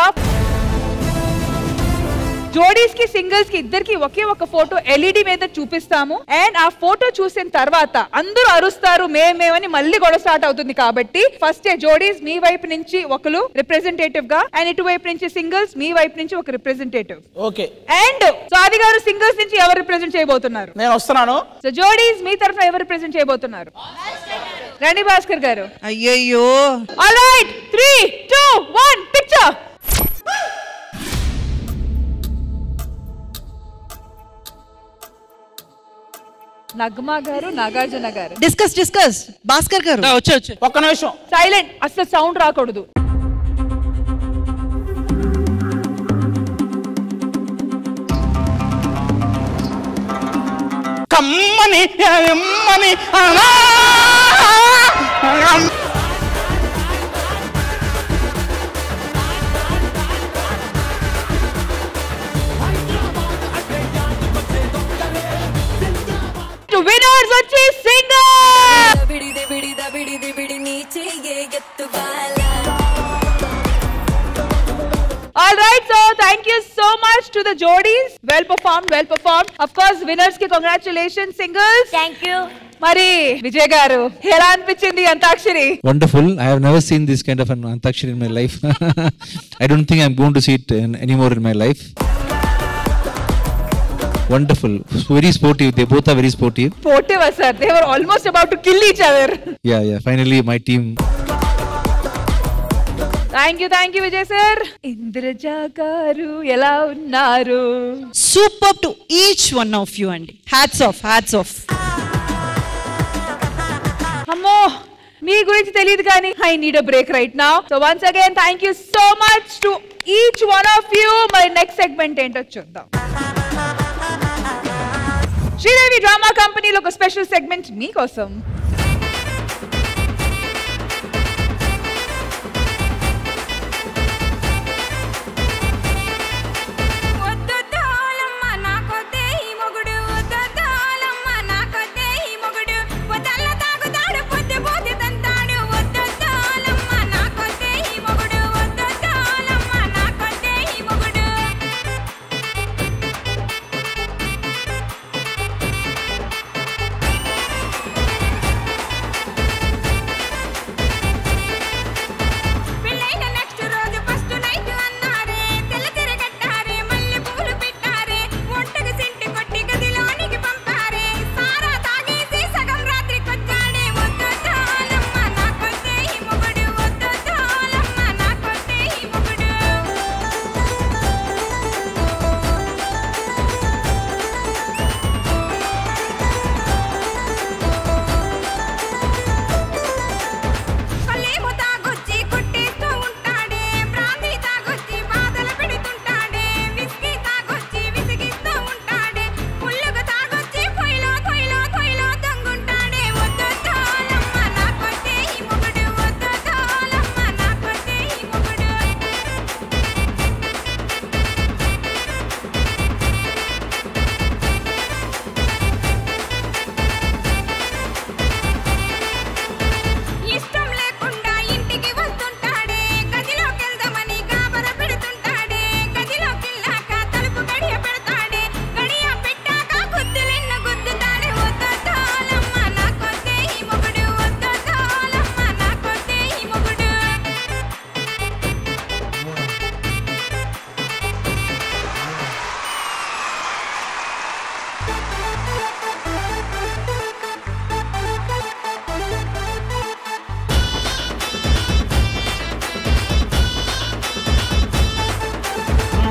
జోడీస్ కి సింగిల్స్ కి ఇద్దరికి ఒకే ఒక ఫోటో LED మీద చూపిస్తాము. అండ్ ఆ ఫోటో చూసిన తర్వాత అందరూ అరుస్తారు మేమేమని మళ్ళీ గొడవ స్టార్ట్ అవుతుంది. కాబట్టి ఫస్ట్ జోడీస్ మీ వైపు నుంచి ఒకరు రిప్రజెంటేటివ్ గా అండ్ ఇటువైపు నుంచి సింగిల్స్ మీ వైపు నుంచి ఒక రిప్రజెంటేటివ్. ఓకే. అండ్ స్వాతి గారు సింగిల్స్ నుంచి ఎవరు రిప్రజెంట్ చేయబోతున్నారు? నేను వస్తున్నాను. సో జోడీస్ మీ తరఫున ఎవరు రిప్రజెంట్ చేయబోతున్నారు? రణి భాస్కర్ గారు. అయ్యయ్యో. All right 3 2 1 picture. నగ్మా గారు, నాగార్జున గారు. డిస్కస్ భాస్కర్ గారు వచ్చే ఒక్క నిమిషం సైలెంట్, అసలు సౌండ్ రాకూడదు. కమ్మని ఎమ్మని విన్నర్స్ వచ్చి singer. All right, so thank you so much to the Jodis. Well performed. Of course, winners ki congratulations, singles. Thank you. Mari Vijay garu, ఎలా అనిపించింది antakshari? Wonderful. I have never seen this kind of an antakshari in my life. I don't think I'm going to see it anymore in my life. Wonderful. Very sportive. They both are very sportive. Sportive, sir. They were almost about to kill each other. Yeah. Finally, my team. Thank you, Vijay sir. Indraja garu, ఎలా ఉన్నారు? Superb to each one of you అండి. Hats off. అమ్మో, మీ గురించి తెలియదు కానీ I need a break right now. So once again, thank you so much to each one of you. My next segment ఏంటో చూద్దాం. Sridevi drama కంపెనీలో ఒక స్పెషల్ సెగ్మెంట్ మీకోసం.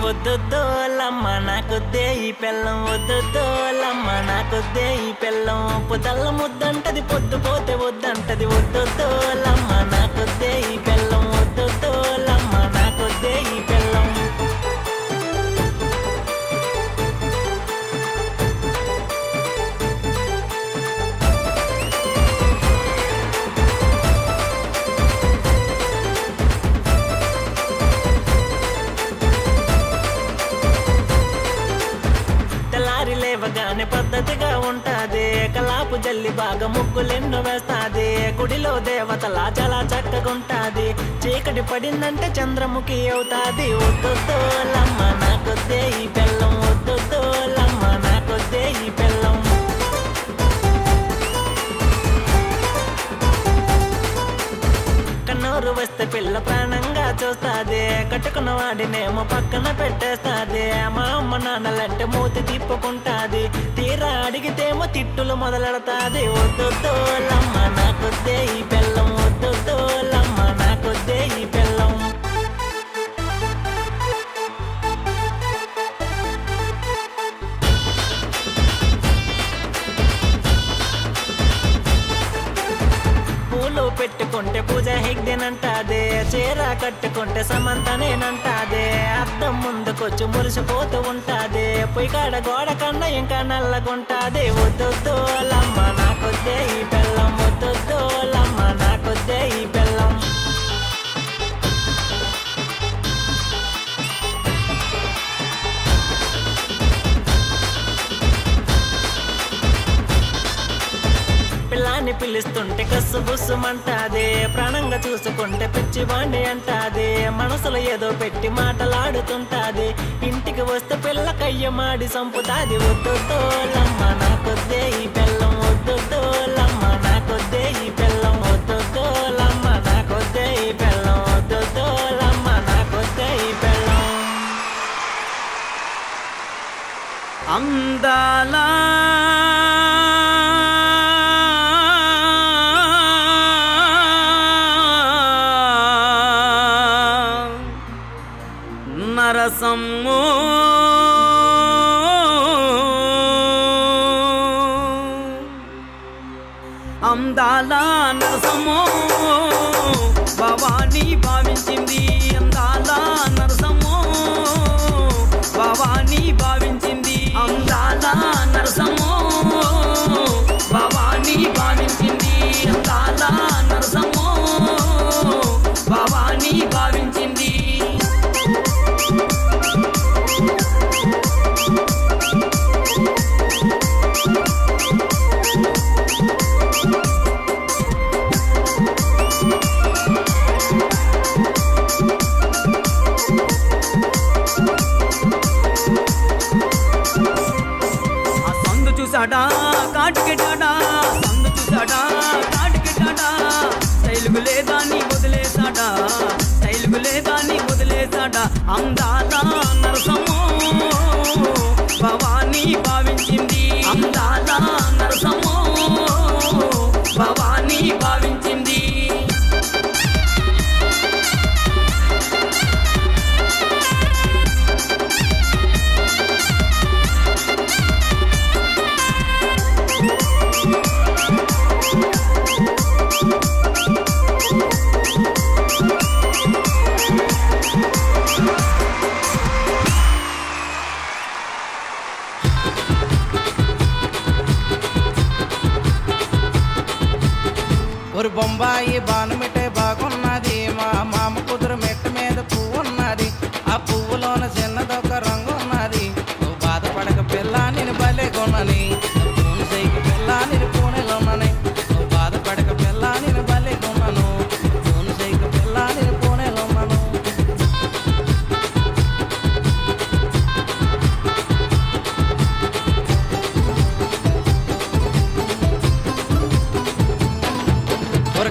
వద్దొద్దోలమ్మ నాకొద్దే ఈ పెళ్ళం, వద్దొద్దోలమ్మ నాకొద్దే ఈ పెళ్ళం, పొదల్ల ముద్దంటది పొద్దు పోతే వద్దంటది, వద్దొద్దోలమ్మ నాకొద్దే ఈ పెళ్ళం, వద్దొద్దోలమ్మ నాకొద్దే ఈ పెళ్ళం. లేవగానే పద్ధతిగా ఉంటాది, కలాపు జల్లి బాగా ముగ్గులెన్నో వేస్తాది, గుడిలో దేవతలా చాలా చక్కగుంటాది, చీకటి పడిందంటే చంద్రముఖి అవుతాది. వద్దొద్దోలమ్మ నాకొద్దే ఈ పెళ్ళం, వద్దొద్దోలమ్మ నాకొద్దే ఈ పెళ్ళం. కన్నూరు వస్తే పిల్ల ప్రాణంగా చూస్తాది, కట్టుకున్న వాడినేమో పక్కన పెట్టేస్తాది, మా అమ్మ నాన్నలంటే మూతి తిప్పుకుంటాది, తీరా అడిగితేమో తిట్టులు మొదలెడతాది. వద్దొద్దోలమ్మ నాకొద్దే ఈ పెళ్ళం, వద్దొద్దోలమ్మ నాకొద్దే ఈ పెళ్ళం. పెట్టుకుంటే పూజ హెగ్దేనంటాదే చీర కట్టుకుంటే సమంతనేనంటాదే అద్దం ముందుకొచ్చి మురిసిపోతూ ఉంటాదే పొయ్యికాడ గోడ కన్నా ఇంకా నల్లగుంటాదే వద్దొద్దు లమ్మ నాకొద్దే ఈ బెల్లం వద్దొద్దు లమ్మ నాకొద్దే ఈ బెల్లం పిల్లాన్ని పిలుస్తుంటే కస్సు బుస్సుమంటాదే ప్రాణంగా చూసుకుంటే పిచ్చివాణ్ణి అంటాదే మనసులో ఏదో పెట్టి మాటలాడుతుంటాదే ఇంటికి వస్తే పిల్ల కయ్యమాడి సంపుతాది వద్దొద్దు లమ్మ నాకొద్దే ఈ బెల్లం వద్దొద్దు లమ్మ నాకొద్దే ఈ బెల్లం వద్దొద్దు లమ్మ నాకొద్దే ఈ బెల్లం వద్దొద్దు లమ్మ నాకొద్దే ఈ బెల్లం అందాల నరసమ్మో అందాల నరసమ్మో భవానీ భావించింది అందాల నరసమ్మో భవానీ భావించింది అందాల నరసమ్మో భవానీ భావించింది అందాల నరసమ్మో భవానీ భావించింది చూసాడా కాటికెట్టాడా సందు చూసాడా కాటికెట్టాడా స్టైల్కు లేదా నీ వదిలేసాడా స్టైల్కు లేదా నీ వదిలేసాడా అందాల నరసమ్మో భవానీ భావించింది అందాల నరసమ్మో భవానీ భావించింది ஒரு బొంబాయి బాణమిటే బాగున్నది మా మామ కుదురు మెట్టు మీద పువ్వు ఉన్నది ఆ పువ్వులోన చిన్నదొక రంగు ఉన్నది నువ్వు బాధపడక పిల్ల నేను భలే కొన్నని పూని సైకి పిల్ల నేను పూణెలోనని నువ్వు బాధపడక పిల్ల నేను భలే కొన్నాను పూని సైకి పిల్ల నేను పూణెలోనను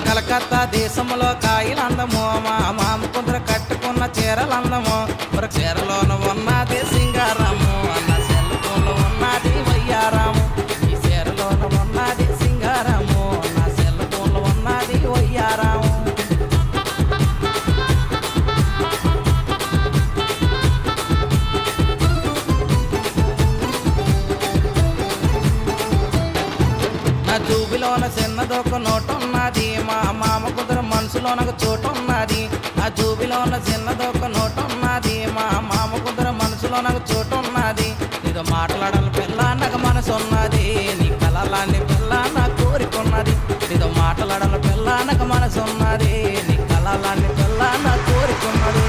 కలకత్తా దేశంలో కాయలందము మా మామ కుదుర కట్టుకున్న చీరలందము ఒక చీరలోన ఉన్నది సింగారము అన్న సెల్ ఫోన్లో ఉన్నది వయ్యారాము ఈ చీరలోన ఉన్నది సింగారము నా సెల్ ఫోన్లో ఉన్నది వయ్యారాము నా జూబిలోన చిన్నదొక నోటు ఉన్నది మా మామ కుదుర మనసులో నాకు చోటు ఉన్నది ఆ జూబిలోన చిన్నదొక నోటు ఉన్నది మా మామ కుదుర మనసులో నాకు చోటు ఉన్నది నీతో మాట్లాడాలి పిల్ల నాకు మనసు ఉన్నది నీ కలలాన్ని పిల్ల నా కోరికున్నది నీతో మాట్లాడాలి పిల్ల నాకు మనసు ఉన్నది నీ కలలాన్ని పిల్ల నా కోరికున్నది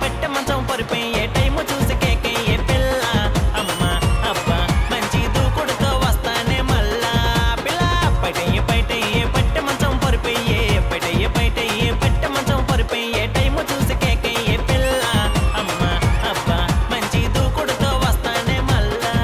పట్ట మంచం పరిపోయే టైము చూసి కేకయ్యే పిల్ల అమ్మ అబ్బ మంచి దూకుడుతో వస్తానే మళ్ళా పిల్ల పైటయ్యే పట్ట మంచం పరిపోయే పట్ట మంచం పరిపోయే టైము చూసి కేకయ్యే పిల్ల అమ్మ అబ్బ మంచి దూకుడుతో వస్తానే మళ్ళా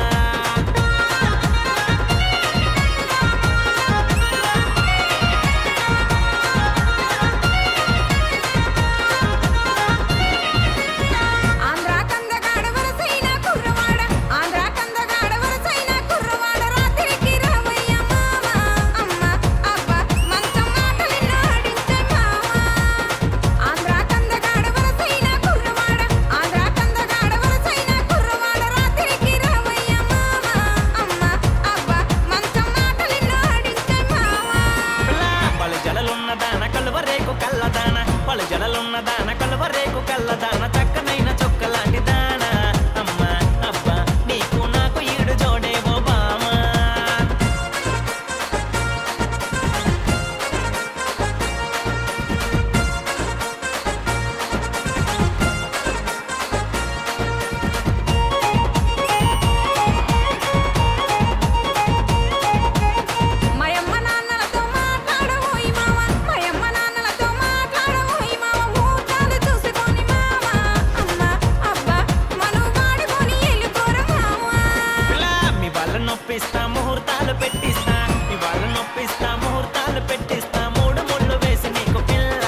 నొప్పిస్తా ముహూర్తాలు పెట్టిస్తా ఇవాళ నొప్పిస్తా ముహూర్తాలు పెట్టిస్తా మూడు ముళ్ళు వేసి నీకు పిల్ల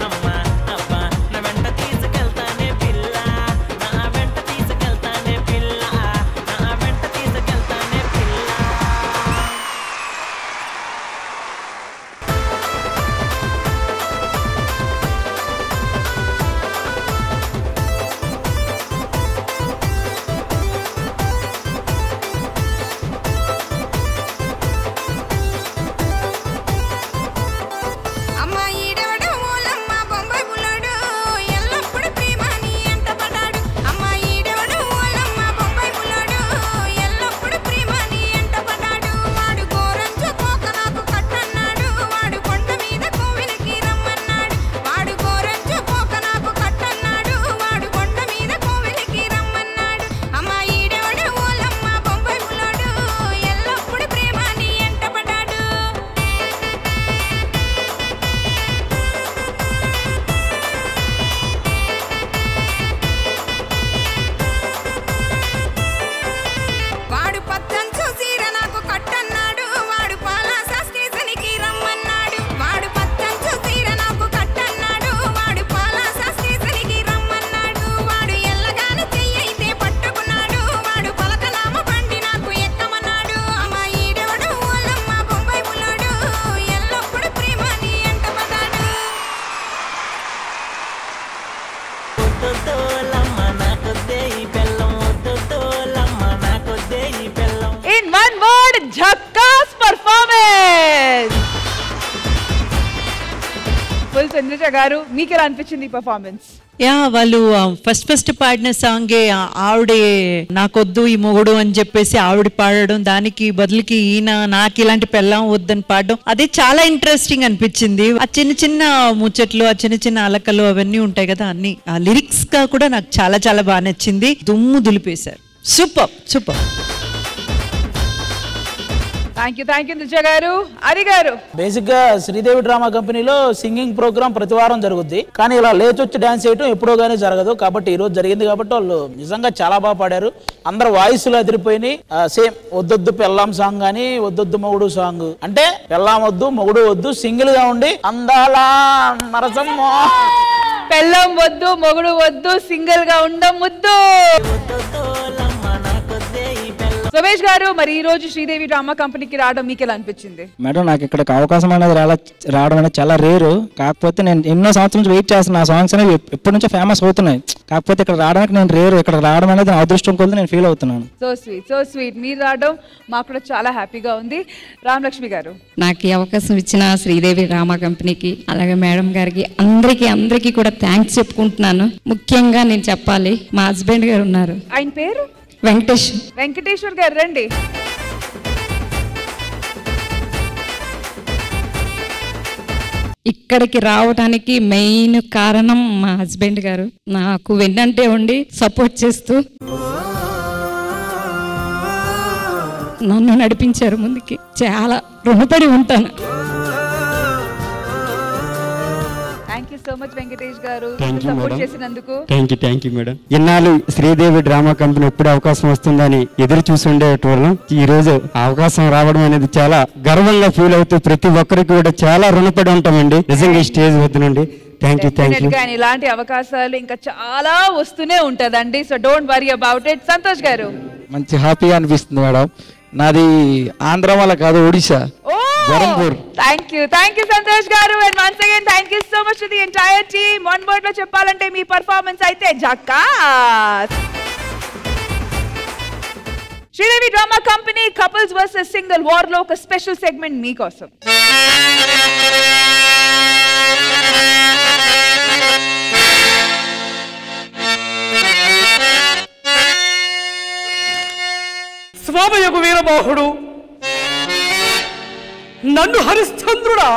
అమ్మా అబ్బా నా వెంట తీసుకెళ్తానే పిల్ల నా వెంట తీసుకెళ్తానే పిల్ల నా వెంట తీసుకెళ్తానే పిల్ల. In one word, Jhakkas performance. Full Chandrija garu, meeku ela anpichindi performance? Yeah వాళ్ళు ఫస్ట్ పాడిన సాంగే ఆవిడే నాకొద్దు ఈ మొగుడు అని చెప్పేసి ఆవిడ పాడడం, దానికి బదులుకి ఈయన నాకు ఇలాంటి పెళ్ళం వద్దని పాడడం, అది చాలా ఇంట్రెస్టింగ్ అనిపించింది. ఆ చిన్న చిన్న ముచ్చట్లు, ఆ చిన్న చిన్న అలకలు అవన్నీ ఉంటాయి కదా, అన్ని ఆ లిరిక్స్ గా కూడా నాకు చాలా చాలా బాగా నచ్చింది. దుమ్ము దులిపేశారు. Super super. థ్యాంక్ యూ నిజ గారు. హరి గారు, బేసిక్ గా శ్రీదేవి డ్రామా కంపెనీలో సింగింగ్ ప్రోగ్రామ్ ప్రతి వారం జరుగుద్ది, కానీ ఇలా లేచొచ్చి డాన్స్ చేయడం ఎప్పుడో గానీ జరగదు. కాబట్టి ఈ రోజు జరిగింది కాబట్టి వాళ్ళు నిజంగా చాలా బాగా పాడారు. అందరు వాయిస్లు అదిరిపోయినాయి. సేమ్ వద్దొద్దు పెళ్ళాం సాంగ్ గానీ వద్దొద్దు మొగుడు సాంగ్, అంటే పెళ్ళాం వద్దు మొగుడు వద్దు, సింగిల్ గా ఉండి అందాలా మరసమ్మ, పెళ్ళం వద్దు మొగుడు వద్దు, సింగిల్ గా ఉండం ముద్దు. సుమేష్ గారు, మరి ఈ రోజు శ్రీదేవి డ్రామా కంపెనీకి రావడం మీకు ఎలా అనిపించింది? మేడం, నాకు ఇక్కడికి అవకాశం అనేది రావడం అనేది చాలా రేరు. కాకపోతే నేను ఎన్నో సంవత్సరాల నుంచి వెయిట్ చేస్తున్నా. ఆ సాంగ్స్ అనేవి ఎప్పటి నుంచో ఫేమస్ అవుతున్నాయి. కాకపోతే ఇక్కడ రావడానికి నేను రేరు. ఇక్కడ రావడం అనేది నా అదృష్టం కొద్ది నేను ఫీల్ అవుతున్నాను. So sweet. మీరు రావడం మాకు కూడా చాలా హ్యాపీగా ఉంది. రామలక్ష్మి గారు, నాకు ఈ అవకాశం ఇచ్చిన శ్రీదేవి డ్రామా కంపెనీకి, అలాగే మేడం గారికి, అందరికీ కూడా థ్యాంక్స్ చెప్పుకుంటున్నాను. ముఖ్యంగా నేను చెప్పాలి, మా హస్బెండ్ గారు ఉన్నారు, ఆయన పేరు వెంకటేశ్వర్ గారు. రండి. ఇక్కడికి రావడానికి మెయిన్ కారణం మా హస్బెండ్ గారు. నాకు వెన్నంటే ఉండి సపోర్ట్ చేస్తూ నన్ను నడిపించారు ముందుకి. చాలా రుణపడి ఉంటాను. Thank you so much Venkatesh గారు, సపోర్ట్ చేసినందుకు. Thank you madam. ఇన్నాళ్ళు శ్రీదేవి డ్రామా కంపెనీ ఎప్పుడు అవకాశం వస్తుందని ఎదురు చూసి ఉండేటోళ్ళం. ఈ రోజు అవకాశం రావడం అనేది చాలా గర్వంగా ఫీల్ అవుతూ ప్రతి ఒక్కరికి కూడా చాలా రుణపడి ఉంటామండి నిజంగా ఈ స్టేజ్ వద్ద నుండి. Thank you. ఇలాంటి అవకాశాలు ఇంకా చాలా వస్తూనే ఉంటదండి. So don't worry about it. Santosh గారు, మంచి హ్యాపీగా అనిపిస్తుంది మేడం. నాది ఆంధ్ర వాళ్ళ కాదు, ఒడిశా, బరంపూర్. థ్యాంక్ యూ సంతోష్ గారు. And once again thank you so much to the entire team. One word లో చెప్పాలంటే మీ పర్ఫార్మెన్స్ అయితే జక్కాస్. Sridevi drama company couples versus single war లో ఒక స్పెషల్ సెగ్మెంట్ మీకోసం. స్వామయగు వీరబాహుడు, నన్ను హరిశ్చంద్రుడా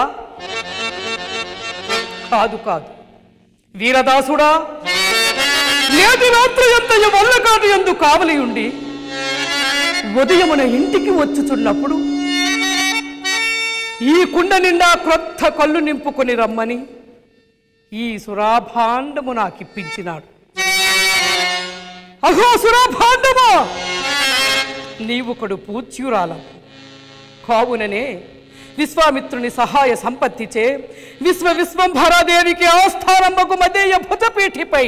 కాదు వీరదాసుడా, నేటి రాత్రి ఎంతయ వల్లకాటి ఎందు కావలి ఉండి ఉదయమున ఇంటికి వచ్చుచున్నప్పుడు ఈ కుండ నిండా క్రొత్త కళ్ళు నింపుకొని రమ్మని ఈ సురాభాండము నాకిప్పించినాడు. అహో సురాభాండమా, నీవుకడు పూజ్యురాల కావుననే విశ్వామిత్రుని సహాయ సంపత్తిచే విశ్వంభరాదేవికి ఆస్థానమ్మకు మదేయ భుజపీఠిపై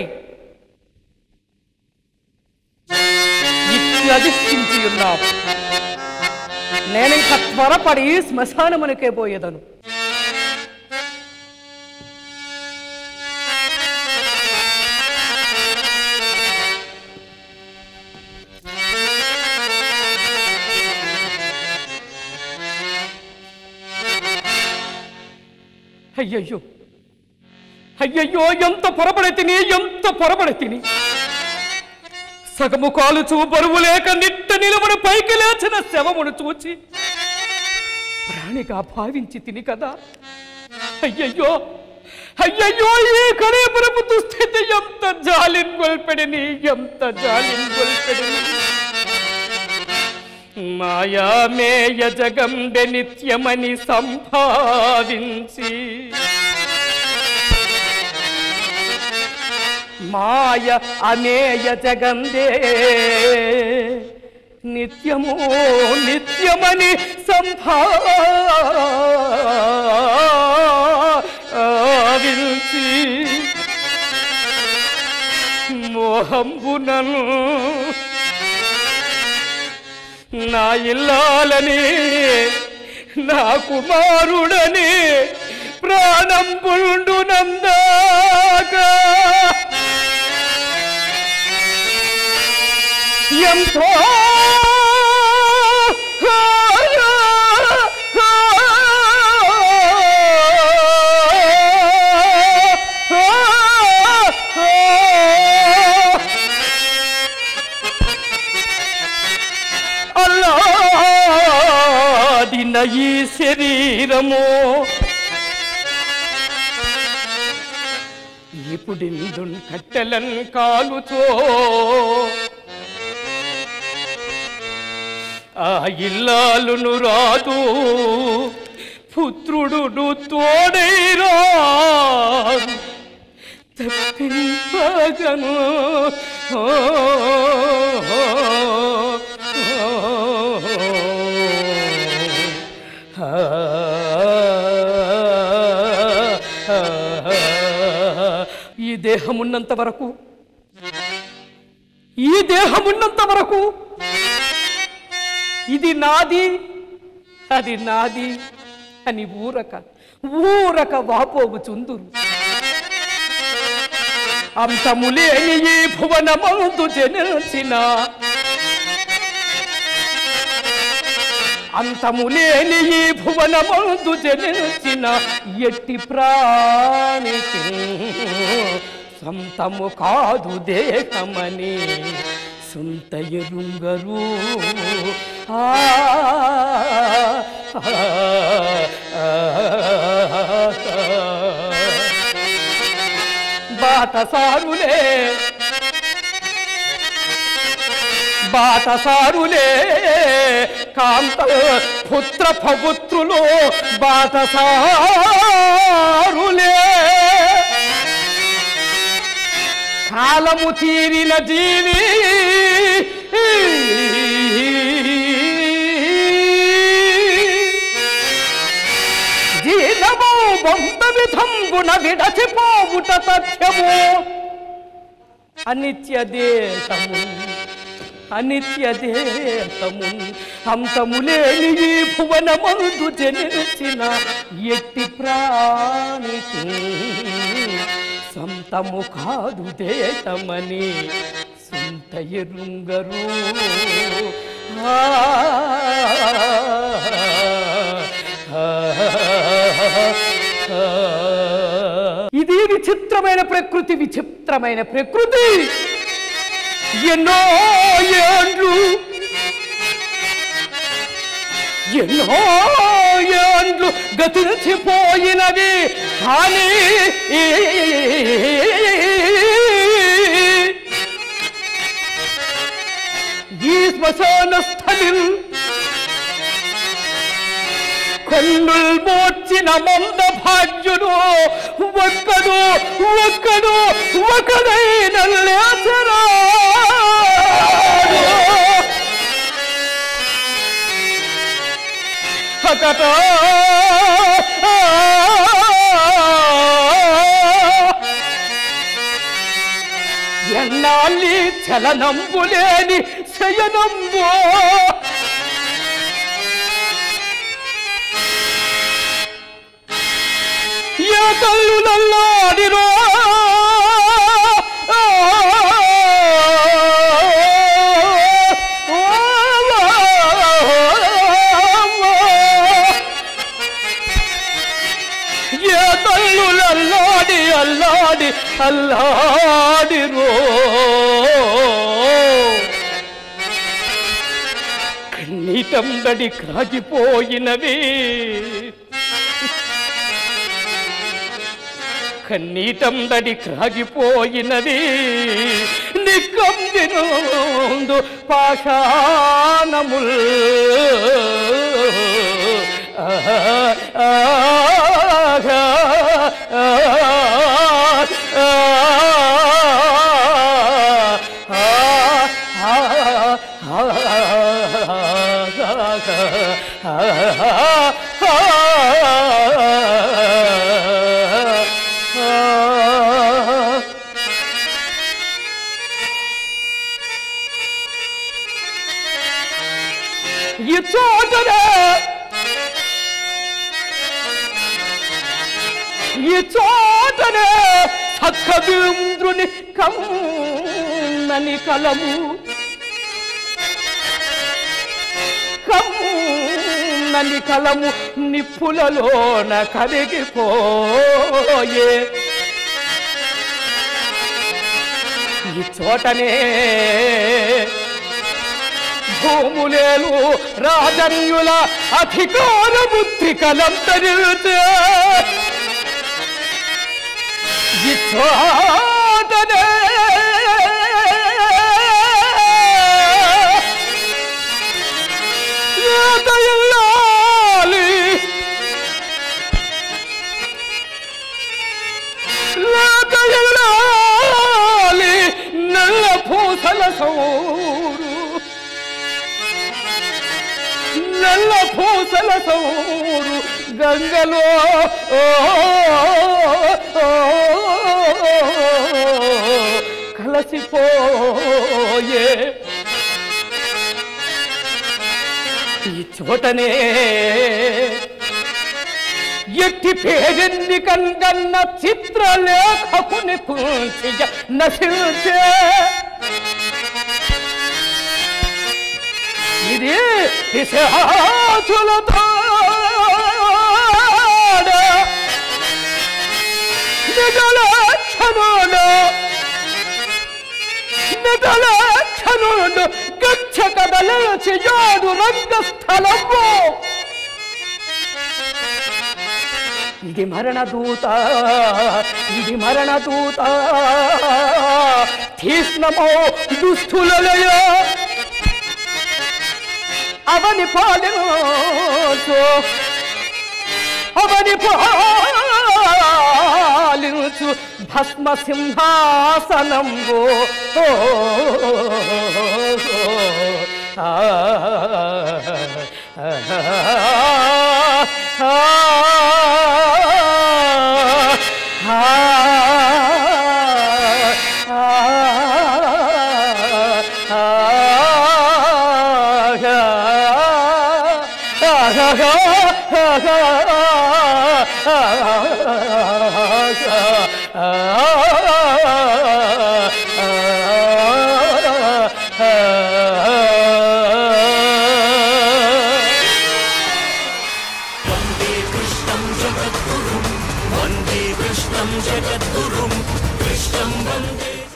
అధిష్ఠించి ఉన్నావు. నేనింక త్వరపడి శ్మశానమునకే పోయేదను. అయ్యయ్యో అయ్యయ్యో, ఎంత పొరబడి తిని సగము కాలుచూ బరువు లేక నిట్ట నిలువను పైకి లేచిన శవమును చూచి ప్రాణిగా భావించి తిని కదా. అయ్యయ్యో ఈ కళేపురపు దుస్థితి ఎంత జాలింగొల్పెడిని. మాయామేయ జగంబె నిత్యమని సంభావించి మాయ అమేయ జగందే నిత్యమని సంభావించి మోహంబునను నా ఇల్లాలని నా కుమారుడని ప్రాణం పుండు నందాక ఎంతో అల్లాదిన ఈ శరీరము ఇప్పుడిందు కట్టెలన్ కాలుతో ఆ ఇల్లాలును రాదు పుత్రుడును తోడై రాదు తప్పింపగను. ఈ దేహమున్నంత వరకు ఇది నాది అది నాది అని ఊరక వాపోగుచుందురు. అంతములేని ఈ భువనమందు జనించిన ఎట్టి ప్రాణికి సంతము కాదు దేహమని సుంత ఎరుంగరు. బాటసారులే కాంత పుత్ర పవిత్రులు బాటసారులే కాలము తీరిన జీవి జీవము బొంత విధంబున విడచిపోవుట తథ్యము. అనిత్య దేశము అంతములేని ఈ భువనమందు జనించిన ఎట్టి ప్రాణికి సంతము కాదు దేశమని సుంత ఎరుంగరు. ఇది విచిత్రమైన ప్రకృతి. ఎన్నో ఏండ్లు గతించిపోయినవి కానీ ఈ శ్మశాన స్థలిల్ కన్నుల్ మోర్చిన మంద భాగ్యుడు ఒకడైన లేచరా. అకట ఎన్నాళ్ళి చలనంబులేని శయనంబో ఏ కళ్ళు నల్లాడిరో ఏ కళ్ళు నల్లాడి అల్లాడి అల్లాడిరో కన్నీటంబడి కాగిపోయినవి కన్నీటంబడి కాగిపోయినది నికందినందు పాషాణముల్ ఈ చోటనే సక్కబింద్రుని కమ్మని కలము కమ్మని కలము నిప్పులలోన కరిగిపోయే ఈ చోటనే భూములేలు రాజన్యుల అధికార ముద్రికలంతరితే ఈ చోటనే లేదయల్లాలి లేదయల్లాలి నల్ల పూసల సౌరు నల్ల పూసల సౌరు గంగలో కలసిపోయే ఈ చోటనే ఎట్టి పేరెన్ని కన్గన్న చిత్రలేఖకుని కుంచియ నశించే ఇది పిశాచులతో నిజలక్షణుడు గచ్చ కదలచి యాడు రంగస్థలము ఇది మరణదూత ఇది మరణదూత తీష్ణమో దుస్థులయ అవని పాలించు అవని పాలించు భస్మ సింహాసనంబో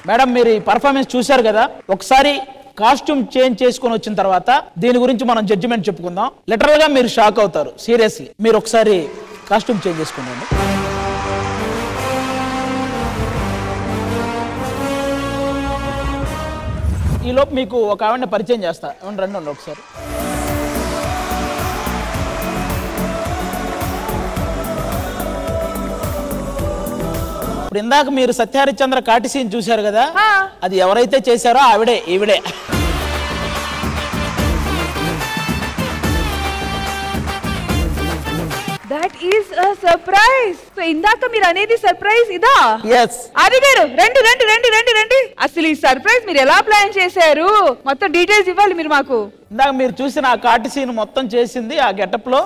మేడం మీరు ఈ పర్ఫార్మెన్స్ చూశారు కదా, ఒకసారి కాస్ట్యూమ్ చేంజ్ చేసుకొని వచ్చిన తర్వాత దీని గురించి మనం జడ్జిమెంట్ చెప్పుకుందాం. లిటరల్ గా మీరు షాక్ అవుతారు. సీరియస్లీ మీరు ఒకసారి కాస్ట్యూమ్ చేంజ్ చేసుకున్నాండి. ఈలోపు మీకు ఒక ఆవిడని పరిచయం చేస్తా. రండి ఒకసారి. ఇప్పుడు ఇందాక మీరు సత్యహరిశ్చంద్ర కాటి సీన్ చూశారు కదా, అది ఎవరైతే చేశారో ఆవిడే ఈవిడే. Is a surprise. సో ఇందాక మీరు అనేది సర్ప్రైజ్ ఇదా? ఆది గారు రండి రండి రండి రండి రండి. అసలు ఈ సర్ప్రైజ్ మీరు ఎలా ప్లాన్ చేశారు? మొత్తం డీటెయిల్స్ ఇవ్వాలి మీరు మాకు. ఇందాక మీరు చూసిన ఆ కాటి సీన్ మొత్తం చేసింది ఆ గెటప్ లో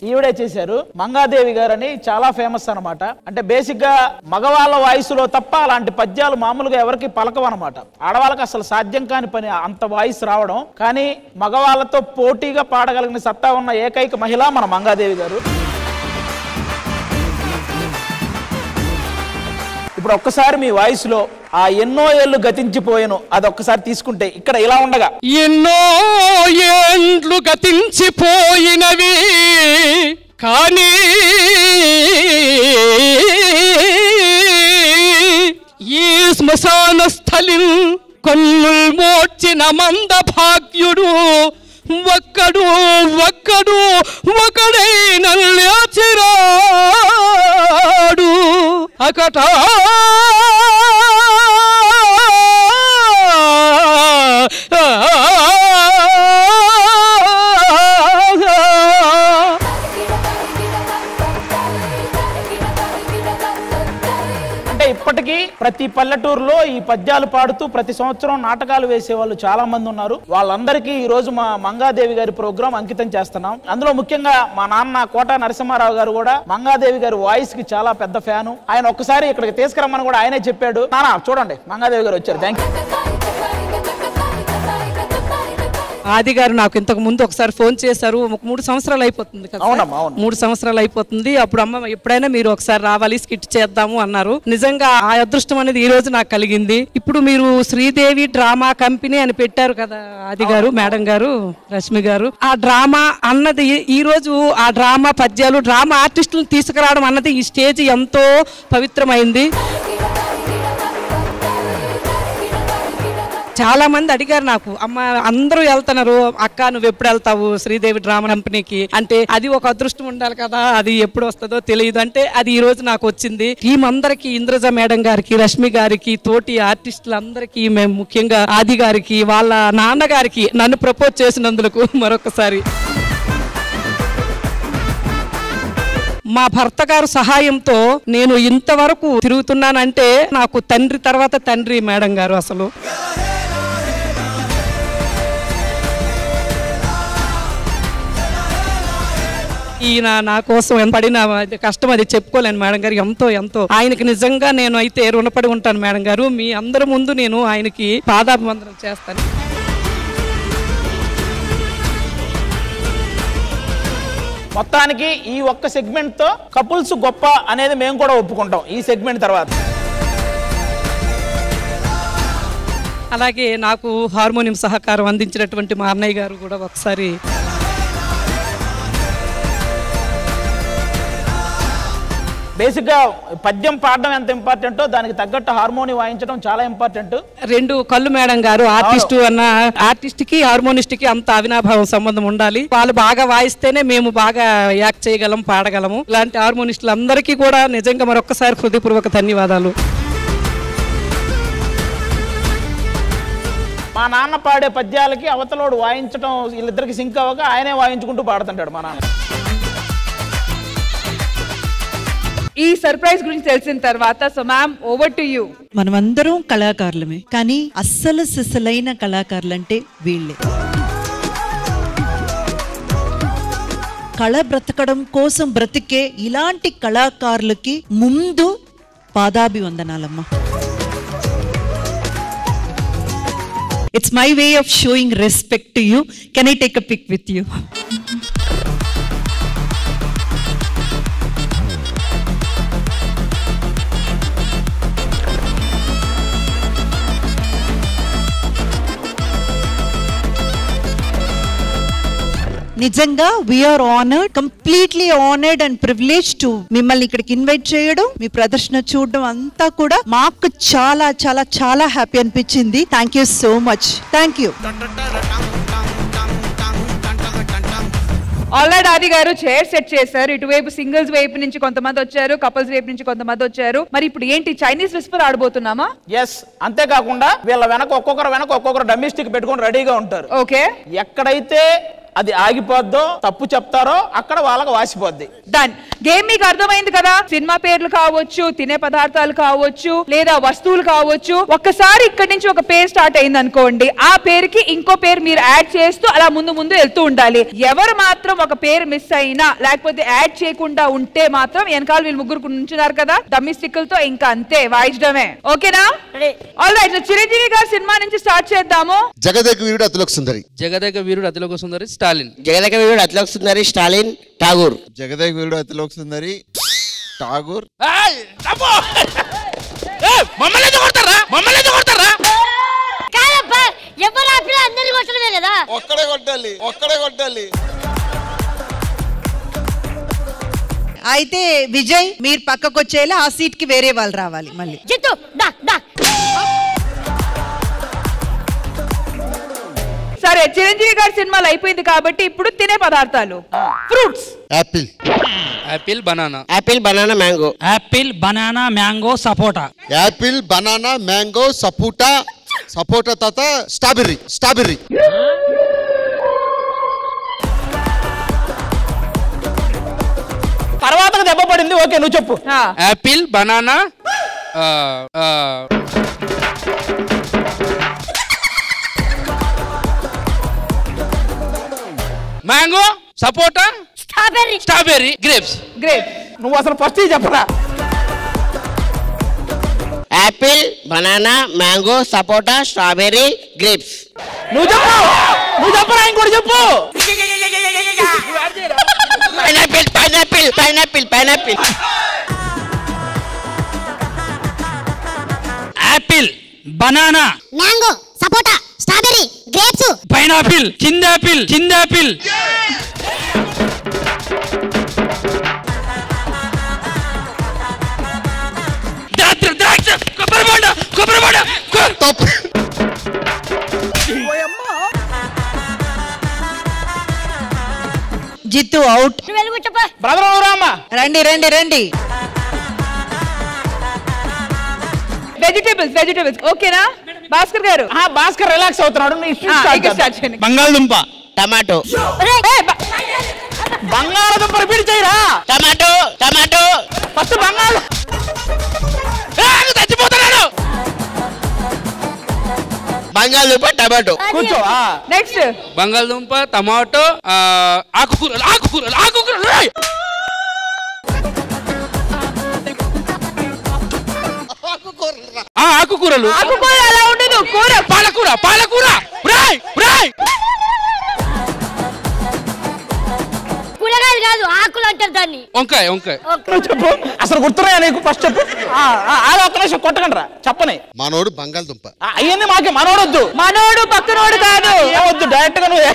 ఈవిడే చేశారు. మంగాదేవి గారు అని చాలా ఫేమస్ అనమాట. అంటే బేసిక్ గా మగవాళ్ళ వాయిస్ లో తప్ప అలాంటి పద్యాలు మామూలుగా ఎవరికి పలకవన్నమాట. ఆడవాళ్ళకి అసలు సాధ్యం కాని పని అంత వాయిస్ రావడం. కానీ మగవాళ్ళతో పోటీగా పాడగలిగిన సత్తా ఉన్న ఏకైక మహిళ మన మంగాదేవి గారు. ఇప్పుడు ఒక్కసారి మీ వాయిస్ లో ఆ ఎన్నో ఏళ్ళు గతించిపోయాను అది ఒక్కసారి తీసుకుంటే ఇక్కడ ఇలా ఉండగా ఎన్నో ఏండ్లు గతించిపోయినవి కానీ ఈ శ్మశాన స్థలిన్ కన్నుల్ మోడ్చిన మంద భాగ్యుడు ఒక్కడు ఒక్కడు ఒకడైన లేచిరాడు అకట ఇప్పటికీ ప్రతి పల్లెటూరులో ఈ పద్యాలు పాడుతూ ప్రతి సంవత్సరం నాటకాలు వేసే వాళ్ళు చాలా మంది ఉన్నారు. వాళ్ళందరికీ ఈ రోజు మా మంగాదేవి గారి ప్రోగ్రాం అంకితం చేస్తున్నాం. అందులో ముఖ్యంగా మా నాన్న కోట నరసింహారావు గారు కూడా మంగాదేవి గారి వాయిస్ కి చాలా పెద్ద ఫ్యాను. ఆయన ఒక్కసారి ఇక్కడికి తీసుకురమ్మని కూడా ఆయనే చెప్పాడు. నాన్న చూడండి మంగాదేవి గారు వచ్చారు. Thank you. ఆది గారు నాకు ఇంతకు ముందు ఒకసారి ఫోన్ చేశారు. 3 సంవత్సరాలు అయిపోతుంది కదా. 3 సంవత్సరాలు అయిపోతుంది. అప్పుడు అమ్మ ఎప్పుడైనా మీరు ఒకసారి రావాలి స్కిట్ చేద్దాము అన్నారు. నిజంగా ఆ అదృష్టం అనేది ఈ రోజు నాకు కలిగింది. ఇప్పుడు మీరు శ్రీదేవి డ్రామా కంపెనీ అని పెట్టారు కదా ఆది గారు, మేడం గారు, రష్మి గారు. ఆ డ్రామా అన్నది ఈ రోజు ఆ డ్రామా పద్యాలు డ్రామా ఆర్టిస్టులను తీసుకురావడం అన్నది ఈ స్టేజ్ ఎంతో పవిత్రమైంది. చాలా మంది అడిగారు నాకు, అమ్మ అందరూ వెళ్తున్నారు, అక్క నువ్వు ఎప్పుడు వెళ్తావు శ్రీదేవి డ్రామా కంపెనీకి అంటే, అది ఒక అదృష్టం ఉండాలి కదా, అది ఎప్పుడు వస్తుందో తెలియదు అంటే అది ఈ రోజు నాకు వచ్చింది. టీం అందరికి, ఇంద్రజ మేడం గారికి, రష్మి గారికి, తోటి ఆర్టిస్టులందరికీ, మేము ముఖ్యంగా ఆది గారికి, వాళ్ళ నాన్నగారికి నన్ను ప్రపోజ్ చేసినందుకు మరొకసారి, మా భర్త గారు సహాయంతో నేను ఇంతవరకు తిరుగుతున్నానంటే నాకు తండ్రి తర్వాత తండ్రి మేడం గారు. అసలు ఈయన నా కోసం పడిన కష్టం అది చెప్పుకోలేను మేడం గారు. ఎంతో ఎంతో ఆయనకి నిజంగా నేను అయితే రుణపడి ఉంటాను మేడం గారు. మీ అందరి ముందు నేను ఆయనకి పాదాభివందనం చేస్తాను. మొత్తానికి ఈ ఒక్క సెగ్మెంట్ తో కపుల్స్ గొప్ప అనేది మేము కూడా ఒప్పుకుంటాం ఈ సెగ్మెంట్ తర్వాత. అలాగే నాకు హార్మోనియం సహకారం అందించినటువంటి మా అన్నయ్య గారు కూడా ఒకసారి, బేసిక్ గా పద్యం పాడడం ఎంత ఇంపార్టెంటో దానికి తగ్గట్టు హార్మోనియం వాయించడం చాలా ఇంపార్టెంట్. 2 కళ్ళు మేడం గారు ఆర్టిస్ట్ అన్న, ఆర్టిస్ట్ కి హార్మోనిస్ట్ కి అంత అవినాభావం సంబంధం ఉండాలి. వాళ్ళు బాగా వాయిస్తేనే మేము బాగా యాక్ట్ చేయగలం, పాడగలము. ఇలాంటి హార్మోనిస్టులు అందరికీ కూడా నిజంగా మరొకసారి హృదయపూర్వక ధన్యవాదాలు. మా నాన్న పాడే పద్యాలకి అవతలోడు వాయించడం వీళ్ళిద్దరికి సింక్ అవ్వక ఆయనే వాయించుకుంటూ పాడుతుంటాడు మా నాన్న. ఈ సర్ప్రైజ్ గురించి తెలిసిన తర్వాత so ma'am over to you. మనమందరం కళాకారులమే, కానీ అస్సలు సిసలైన కళాకారులు అంటే వీళ్ళే. కళ బ్రతకడం కోసం బ్రతికే ఇలాంటి కళాకారులకి ముందు పాదాభివందనాలమ్మా. It's my way of showing respect to you. Can I take a pic with you? నిజంగా we are honoured, completely honoured and privilege to మిమ్మల్ని ఇక్కడికి ఇన్వైట్ చేయడం, మీ ప్రదర్శన చూడడం అంతా కూడా మాకు చాలా చాలా చాలా హ్యాపీ అనిపించింది. Thank you so much. Thank you. Already ఆది గారు చైర్ సెట్ చేశారు. ఇటువైపు సింగిల్స్ వైపు నుంచి కొంతమంది వచ్చారు, కపుల్స్ వైపు నుంచి కొంతమంది వచ్చారు. మరి ఇప్పుడు ఏంటి చైనీస్ విస్పర్ ఆడబోతున్నామా? ఎస్, అంతేకాకుండా వీళ్ళ వెనక ఒక్కొక్కరు డమ్మీ స్టిక్ పెట్టుకొని రెడీగా ఉంటారు. ఓకే, ఎక్కడైతే అది ఆగిపోద్దో తప్పు చెప్తారో అక్కడ వాళ్ళకి వాసిపోద్ది. డన్. గేమ్ మీకు అర్థమైంది కదా? సినిమా పేర్లు కావచ్చు, తినే పదార్థాలు కావచ్చు, లేదా వస్తువులు కావచ్చు. ఒక్కసారి ఇక్కడి నుంచి ఒక పేరు స్టార్ట్ అయింది అనుకోండి, ఆ పేరుకి ఇంకో పేరు మీరు యాడ్ చేస్తూ అలా ముందు ముందు వెళ్తూ ఉండాలి. ఎవరు మాత్రం ఒక పేరు మిస్ అయినా లేకపోతే యాడ్ చేయకుండా ఉంటే మాత్రం వెనకాల వీళ్ళు ముగ్గురు నుంచున్నారు కదా డమ్మీ స్టిక్కులతో, ఇంకా అంతే వాయించడమే. ఓకేనా? All right. చిరంజీవి గారి సినిమా నుంచి స్టార్ట్ చేద్దాము. జగదేక వీరుడు అతిలోక సుందరి. జగదేక వీరుడు అతిలోక సుందరి స్టాలిన్. జగదేక వీరుడు అతిలోక సుందరి స్టాలిన్ ఠాగూర్. జగదేక వీరుడు అతిలోక సుందరి ఠాగూర్. ఎవరు ఆపినా అందరినీ కొట్టడమే కదా. ఒక్కడే కొట్టాలి. అయితే విజయ్ మీరు పక్కకు వచ్చేలా ఆ సీట్ కి వేరే వాళ్ళు రావాలి మళ్ళీ. జిత్తు దా దా. సరే, చిరంజీవి గారి సినిమాలు అయిపోయింది కాబట్టి ఇప్పుడు తినే పదార్థాలు. Fruits. Apple banana. Apple banana mango. Apple banana mango sapota. Apple banana mango sapota తాత స్ట్రాబెర్రీ. తర్వాత దెబ్బ పడింది. ఓకే, నువ్వు చెప్పు. Apple banana mango sapota strawberry grapes. నువ్వు అసలు ఫస్ట్ చెప్పరా? Apple banana mango sapota strawberry grapes. నువ్వు చెప్పరా? ఇంకోటి చెప్పు. Pineapple. Apple banana mango sapota strawberry grapes. Pineapple. కిందాపిల్. ద్రాక్ష. కొబ్బరి బొండ. జిత్తు అవుట్. రండి. వెజిటేబుల్స్. ఓకేనా భాస్కర్ గారు? భాస్కర్ రిలాక్స్ అవుతున్నాడు. బంగాళదుంప. టమాటో. బంగాళదుంప రిపీట్ చేయరా? టమాటో. ఫస్ట్ బంగాళ. చచ్చిపోతున్నాడు. బంగాళదుంప టమాటో. కూర్చో. నెక్స్ట్ బంగాళదుంప టమాటో ఆకుకూరలు. ఆకుకూరలు అలా ఉండదు. పాలకూర. కూరగాయలు కాదు, ఆకులు అంటారు దాన్ని. వంకాయ. చెప్పు. అసలు గుర్తున్నాయా నీకు? ఫస్ట్ చెప్పు. ఒక్క నిమిషం కొట్టకండి రా. చెప్పని. మనోడు బంగాళదుంప. అయ్యింది మాకే. మనోడొద్దు. మనోడు పక్కనోడు కాదు. వద్దు, డైరెక్ట్ గా నువ్వు.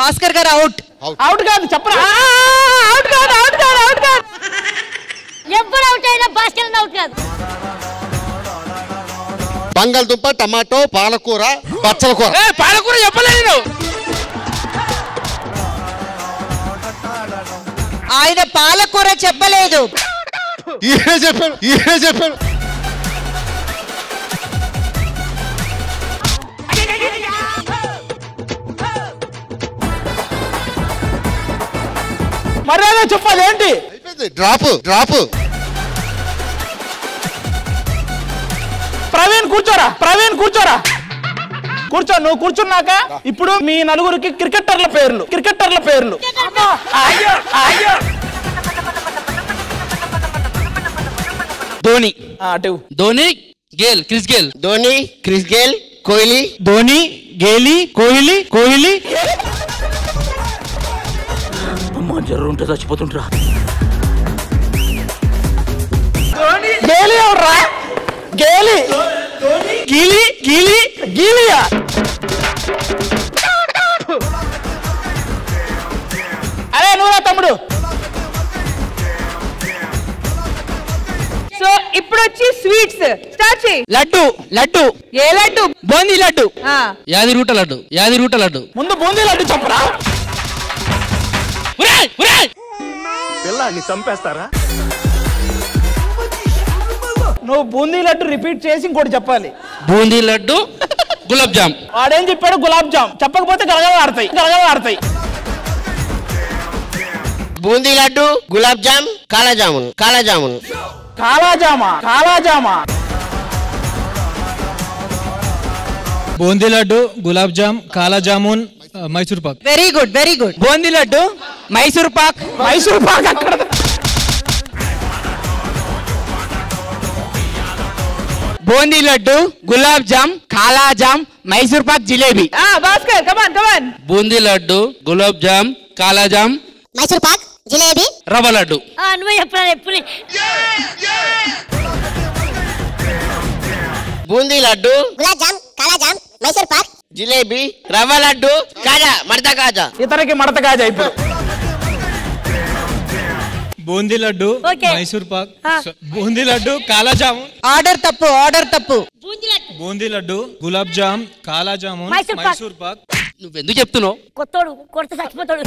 భాస్కర్ గారు అవుట్. అవుట్ కాదు చెప్పరా? అవుట్ కాదు. ఎవరు అవుట్ అయినా భాస్కర్ అవుట్ కాదు. బంగాళదుంప టమాటో పాలకూర బచ్చల కూర. పాలకూర చెప్పలేదు. ఆయన పాలకూర చెప్పలేదు. ఈయనే చెప్పారు. మర్యాద చెప్పాలి. ఏంటి? డ్రాప్. ప్రవీణ్ కూర్చోరా. నువ్వు కూర్చున్నాక ఇప్పుడు మీ నలుగురికి క్రికెటర్ల పేర్లు. Dhoni Gayle Chris Gayle Kohli. Dhoni Gayle Kohli. అమ్మ జర్రు ఉంటే చచ్చిపోతుంటరా. గేలి ఎవరా? గీలియా. అరే నువ్వురా తమ్ముడు. సో ఇప్పుడు వచ్చి స్వీట్స్ స్టార్ట్ చేయి. లడ్డు. ఏ లడ్డు? బూందీ లడ్డు. యాది రూట లడ్డు. ముందు బూందీ లడ్డు చెప్పరా? పిల్లాన్ని చంపేస్తారా? నువ్వు బూందీ లడ్డు రిపీట్ చేసి ఇంకోటి చెప్పాలి. బూందీ లడ్డు గులాబ్ జామ్. వాడేం చెప్పాడు? గులాబ్ జామ్. చెప్పకపోతే గలగల ఆడతాయి. బూందీ లడ్డు, గులాబ్ జామ్, కాలాజామున్. కాలాజామా. బూందీ లడ్డు, గులాబ్ జామ్, కాలా జామున్, మైసూర్ పాక్. Very good. బూందీ లడ్డు, మైసూర్ పాక్. అక్కడ బూందీ లడ్డు, గులాబ్ జామ్, కాలా జామ్, మైసూర్ పాక్, జిలేబీ. భాస్కర్ కమాన్. బూందీ లడ్డు, గులాబ్ జామ్, కాలా జామ్, మైసూర్ పాక్, జిలేబీ, రవ్వ లడ్డు. నువ్వే చెప్పాలి ఎప్పుడు. బూందీ లడ్డు, గులాబ్ జామ్, కాలా జామ్, మైసూర్ పాక్, జిలేబీ, రవ్వ లడ్డు, కాజా, మడత కాజా. ఇతనికి మడత కాజా. ఇప్పుడు బూందీ లడ్డు, మైసూర్ పాక్, బూందీ లడ్డు, కాలా జామున్. ఆర్డర్ తప్పు. బూందీ లడ్డు, గులాబ్ జామ్, కాలా జామున్, మైసూర్ పాక్. నువ్వెందుకు చెప్తున్నావు? కొత్తోడు కొడితే చచ్చిపోతాడు.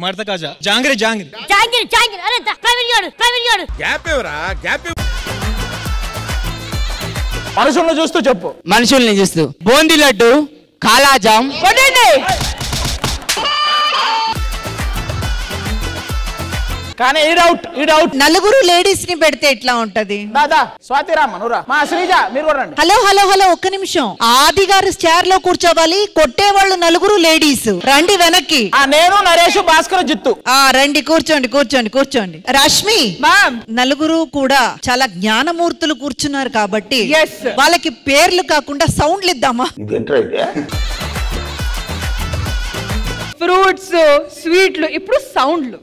మడత కాజా, జాంగ్రీ. అరే ప్రవీణ్ గారు. గ్యాప్ మనుషుల్ని చూస్తూ చెప్పు. మనుషుల్ని చూస్తూ. బూందీ లడ్డు, కాలా జామ్. కానీ ఈ డౌట్ నలుగురు లేడీస్ ని పెడితే ఎట్లా ఉంటది? దాదా స్వాతి రామ్మ నువ్వురా. మా శ్రీజ మీరు కూడా రండి. హలో ఒక్క నిమిషం. ఆది గారు చైర్ లో కూర్చోవాలి, కొట్టేవాళ్ళు నలుగురు లేడీస్. రండి వెనక్కి. నేను నరేష్, భాస్కర్, జిత్తు. రండి కూర్చోండి. రష్మి మ్యామ్, నలుగురు కూడా చాలా జ్ఞానమూర్తులు కూర్చున్నారు కాబట్టి వాళ్ళకి పేర్లు కాకుండా సౌండ్లు ఇద్దామా? ఫ్రూట్స్, స్వీట్లు, ఇప్పుడు సౌండ్లు.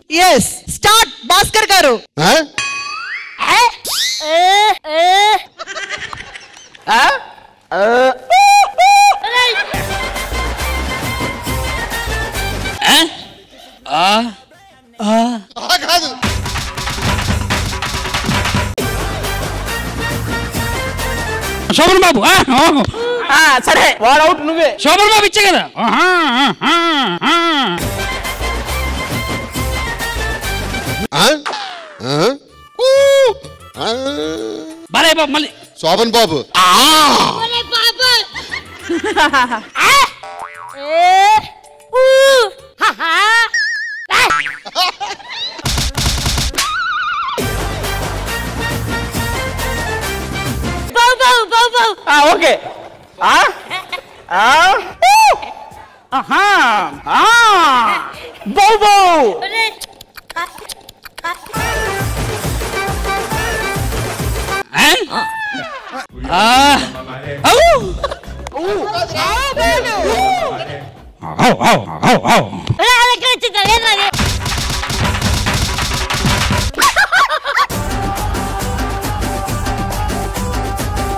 స్టార్ట్ భాస్కర్ గారు. కాదు. శోభన్ బాబు. సరే వాడు అవుట్, నువ్వే. శోభన్ బాబు ఇచ్చే కదా. బాలయ్య బాబు మళ్ళీ. శోభన్ బాబు. ఓకే.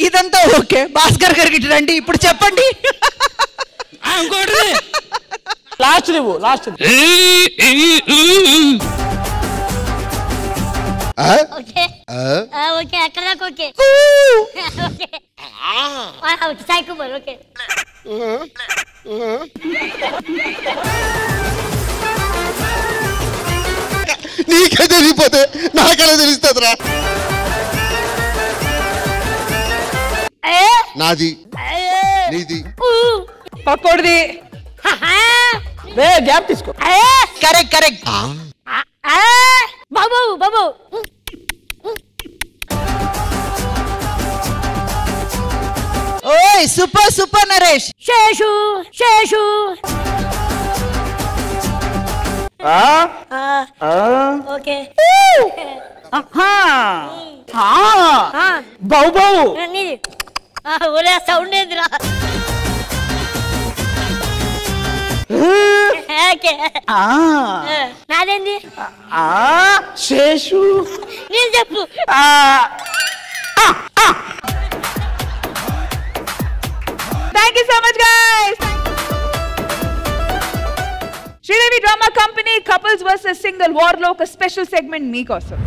ఇదంతా ఓకే. భాస్కర్ గారికి రండి, ఇప్పుడు చెప్పండి. లాస్ట్ నువ్వు. ఓకే అక్కడ ఓకే. సాయి కుమార్ ఓకే. నీకే తెలియపోతే నాకెలా తెలుస్తుందిరా? నాది, నీది, పక్కోడిది. గ్యాప్ తీసుకో. కరెక్ట్. బాబు ఓయ్ సూపర్ నరేష్. శేషు ఓకే. బాబు ఒరే సౌండ్ ఏందిరా? నాదేంది? శేషు. నేను చెప్పు. Thank you so much, guys. Sridevi drama company couples versus single war లో ఒక స్పెషల్ సెగ్మెంట్ మీకోసం.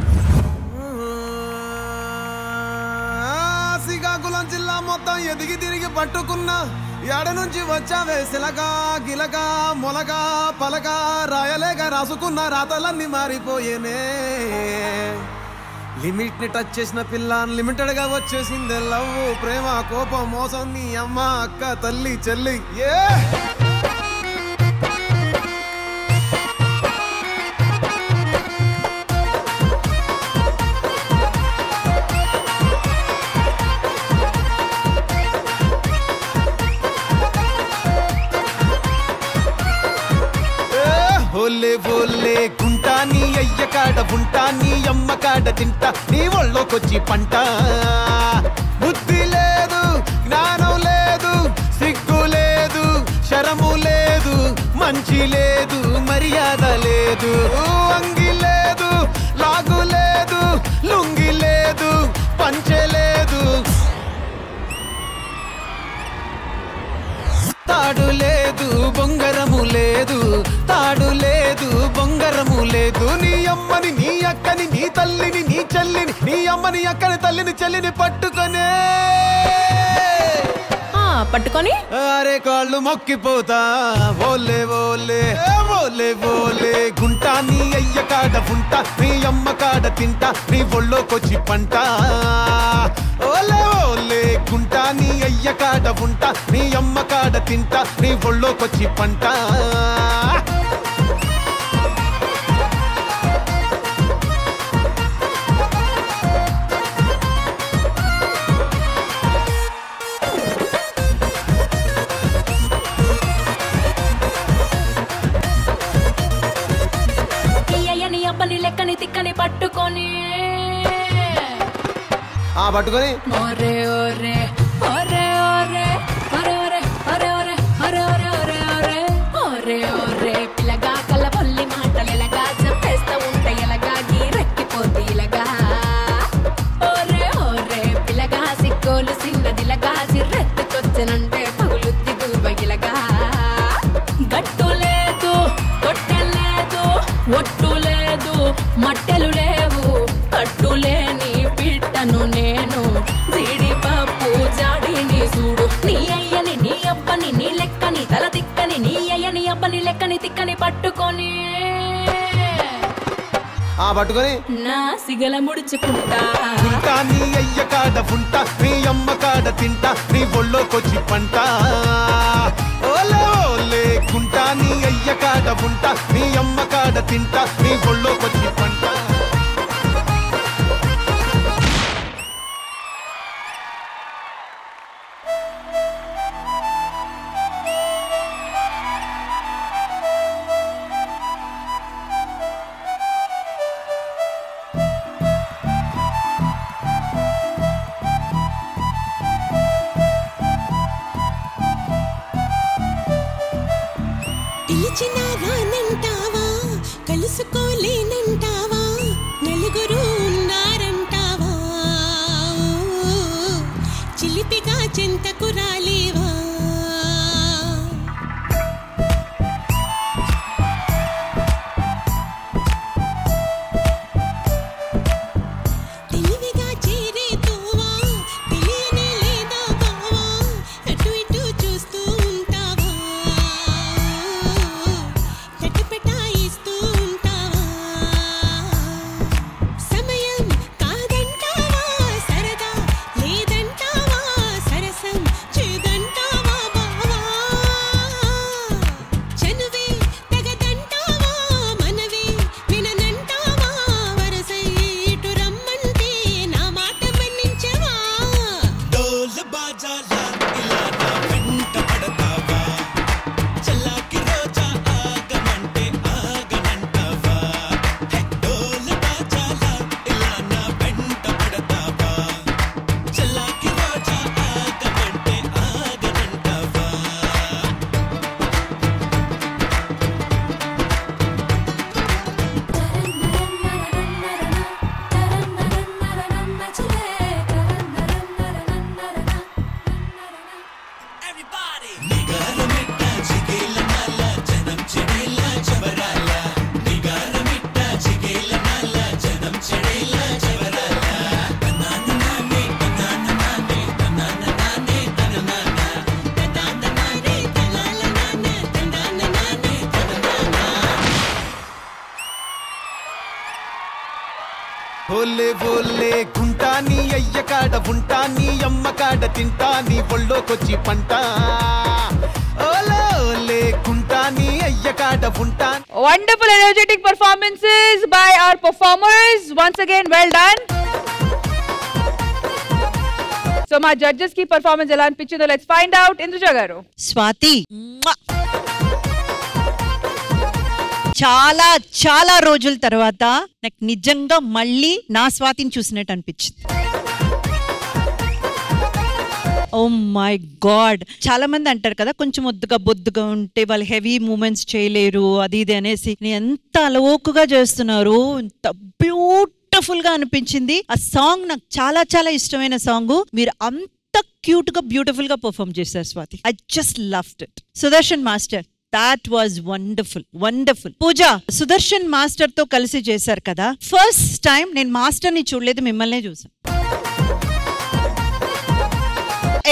శ్రీకాకుళం జిల్లా మొత్తం ఎదిగి తిరిగి పట్టుకున్న ఎడ నుంచి వచ్చావే సిలక గిలక మొలక పలక రాయలేక రాసుకున్న రాతలన్నీ మారిపోయేనే లిమిట్ ని టచ్ చేసిన పిల్ల అన్లిమిటెడ్ గా వచ్చేసింది లవ్ ప్రేమ కోపం మోసం నీ అమ్మ అక్క తల్లి చెల్లి ఓలే ఓలే గుంటా నీ అయ్య కాడ ఉంటా నీ అమ్మ కాడ తింటా నీ ఒళ్ళోకొచ్చి పంట బుద్ధి లేదు జ్ఞానం లేదు సిగ్గు లేదు శరము లేదు మంచి లేదు మర్యాద లేదు అంగి లేదు లాగు లేదు లుంగి లేదు పంచె లేదు తాడు లేదు బొంగరము లేదు తాడు లేదు బొంగరము లేదు నీ అమ్మని నీ అక్కని నీ తల్లిని నీ చెల్లిని నీ అమ్మని అక్కని తల్లిని చెల్లిని పట్టుకొనే పట్టుకొని అరే కాళ్ళు మొక్కిపోతా ఓలే ఓలే ఓలే ఓలే గుంటా నీ అయ్య కాడ ఉంటా నీ అమ్మ కాడ తింటా నీ ఒళ్ళోకొచ్చి పంట ఓలే ఓలే గుంటా నీ అయ్య కాడ ఉంటా నీ అమ్మ కాడ తింటా నీ ఒళ్ళోకొచ్చి పంట అబ్బని లెక్కని తిక్కని పట్టుకొని పట్టుకొని ఒరే ఒరే ఒరే ఒరే ఒరే ఒరే ఒరే ఒరే ఒరే ఒరే ఒరే ఒరే ఒరే పిల్లగా కళ్ళ పొల్లి మాటలు ఎలాగా చెప్పేస్తా ఉంటే ఎలాగా గీరెక్కిపోతే ఇలాగా ఒరే ఒరే పిల్లగా సిగ్గోలు సిన్నదిలగా సిర్రెత్తుకొచ్చనంటే పగులుద్ది గుబగిలగా గట్టు లేదు కొట్టె లేదు ఒట్టు లేదు మట్టెలు లేవు కట్టులేని పిట్టను నేను జీడిపప్పు జాడిని చూడు నీ అయ్యని నీ అబ్బని నీ లెక్కని తల తిక్కని నీ అయ్యని అబ్బని లెక్కని తిక్కని పట్టుకొని పట్టుకొని నా సిగల ముడుచుకుంటా ఉంటా నీ అయ్య కాడ ఉంటా నీ అమ్మ కాడ తింటా నీ ఒళ్ళోకొచ్చి పంట ఓలే ఓలే గుంటా నీ అయ్య కాడ ఉంటా నీ అమ్మ కాడ తింటా నీ ఒళ్ళోకొచ్చి పంట పిలిచినా రానంటావా కలుసుకోలేనంటావా నలుగురు ఉన్నారంటావా చిలిపిగా చెంతకు రాలేవా తెలివిగా చేరేతోవా తెలియనే లేదా బావా అటు ఇటు చూస్తూ ఉంటావా తటపటాయిస్తూ ఉంటావా సమయం కాదంటావా సరదా లేదంటావా సరసం ఓలే ఓలే గుంటా నీ అయ్య కాడ ఉంటా నీ అమ్మ కాడ తింటా నీ ఒళ్ళోకొచ్చి పంట ఓలే ఓలే గుంటా నీ అయ్య కాడ ఉంటా. Wonderful energetic performances by our performers. Once again, well done. So మా జడ్జెస్ కి పర్ఫార్మెన్స్ ఎలా అనిపించిందో లెట్స్ ఫైండ్ అవుట్. ఇంద్రజ గారు. స్వాతి చాలా చాలా రోజుల తర్వాత నాకు నిజంగా మళ్ళీ నా స్వాతిని చూసినట్టు అనిపించింది. ఓ మై గాడ్, చాలా మంది అంటారు కదా కొంచెం ఒద్దుగా బొద్దుగా ఉంటే వాళ్ళు హెవీ మూమెంట్స్ చేయలేరు అది ఇది అనేసి. ఎంత అలవోకుగా చేస్తున్నారు, ఎంత బ్యూటిఫుల్ గా అనిపించింది. ఆ సాంగ్ నాకు చాలా చాలా ఇష్టమైన సాంగ్. మీరు అంత క్యూట్ గా బ్యూటిఫుల్ గా పర్ఫార్మ్ చేశారు Swathi. I just loved it. Sudarshan master, that was wonderful wonderful. Pooja, Sudarshan master తో కలిసి చేశారు కదా, ఫస్ట్ టైం నేను మాస్టర్ ని చూడలేదు, మిమ్మల్నే చూసాను.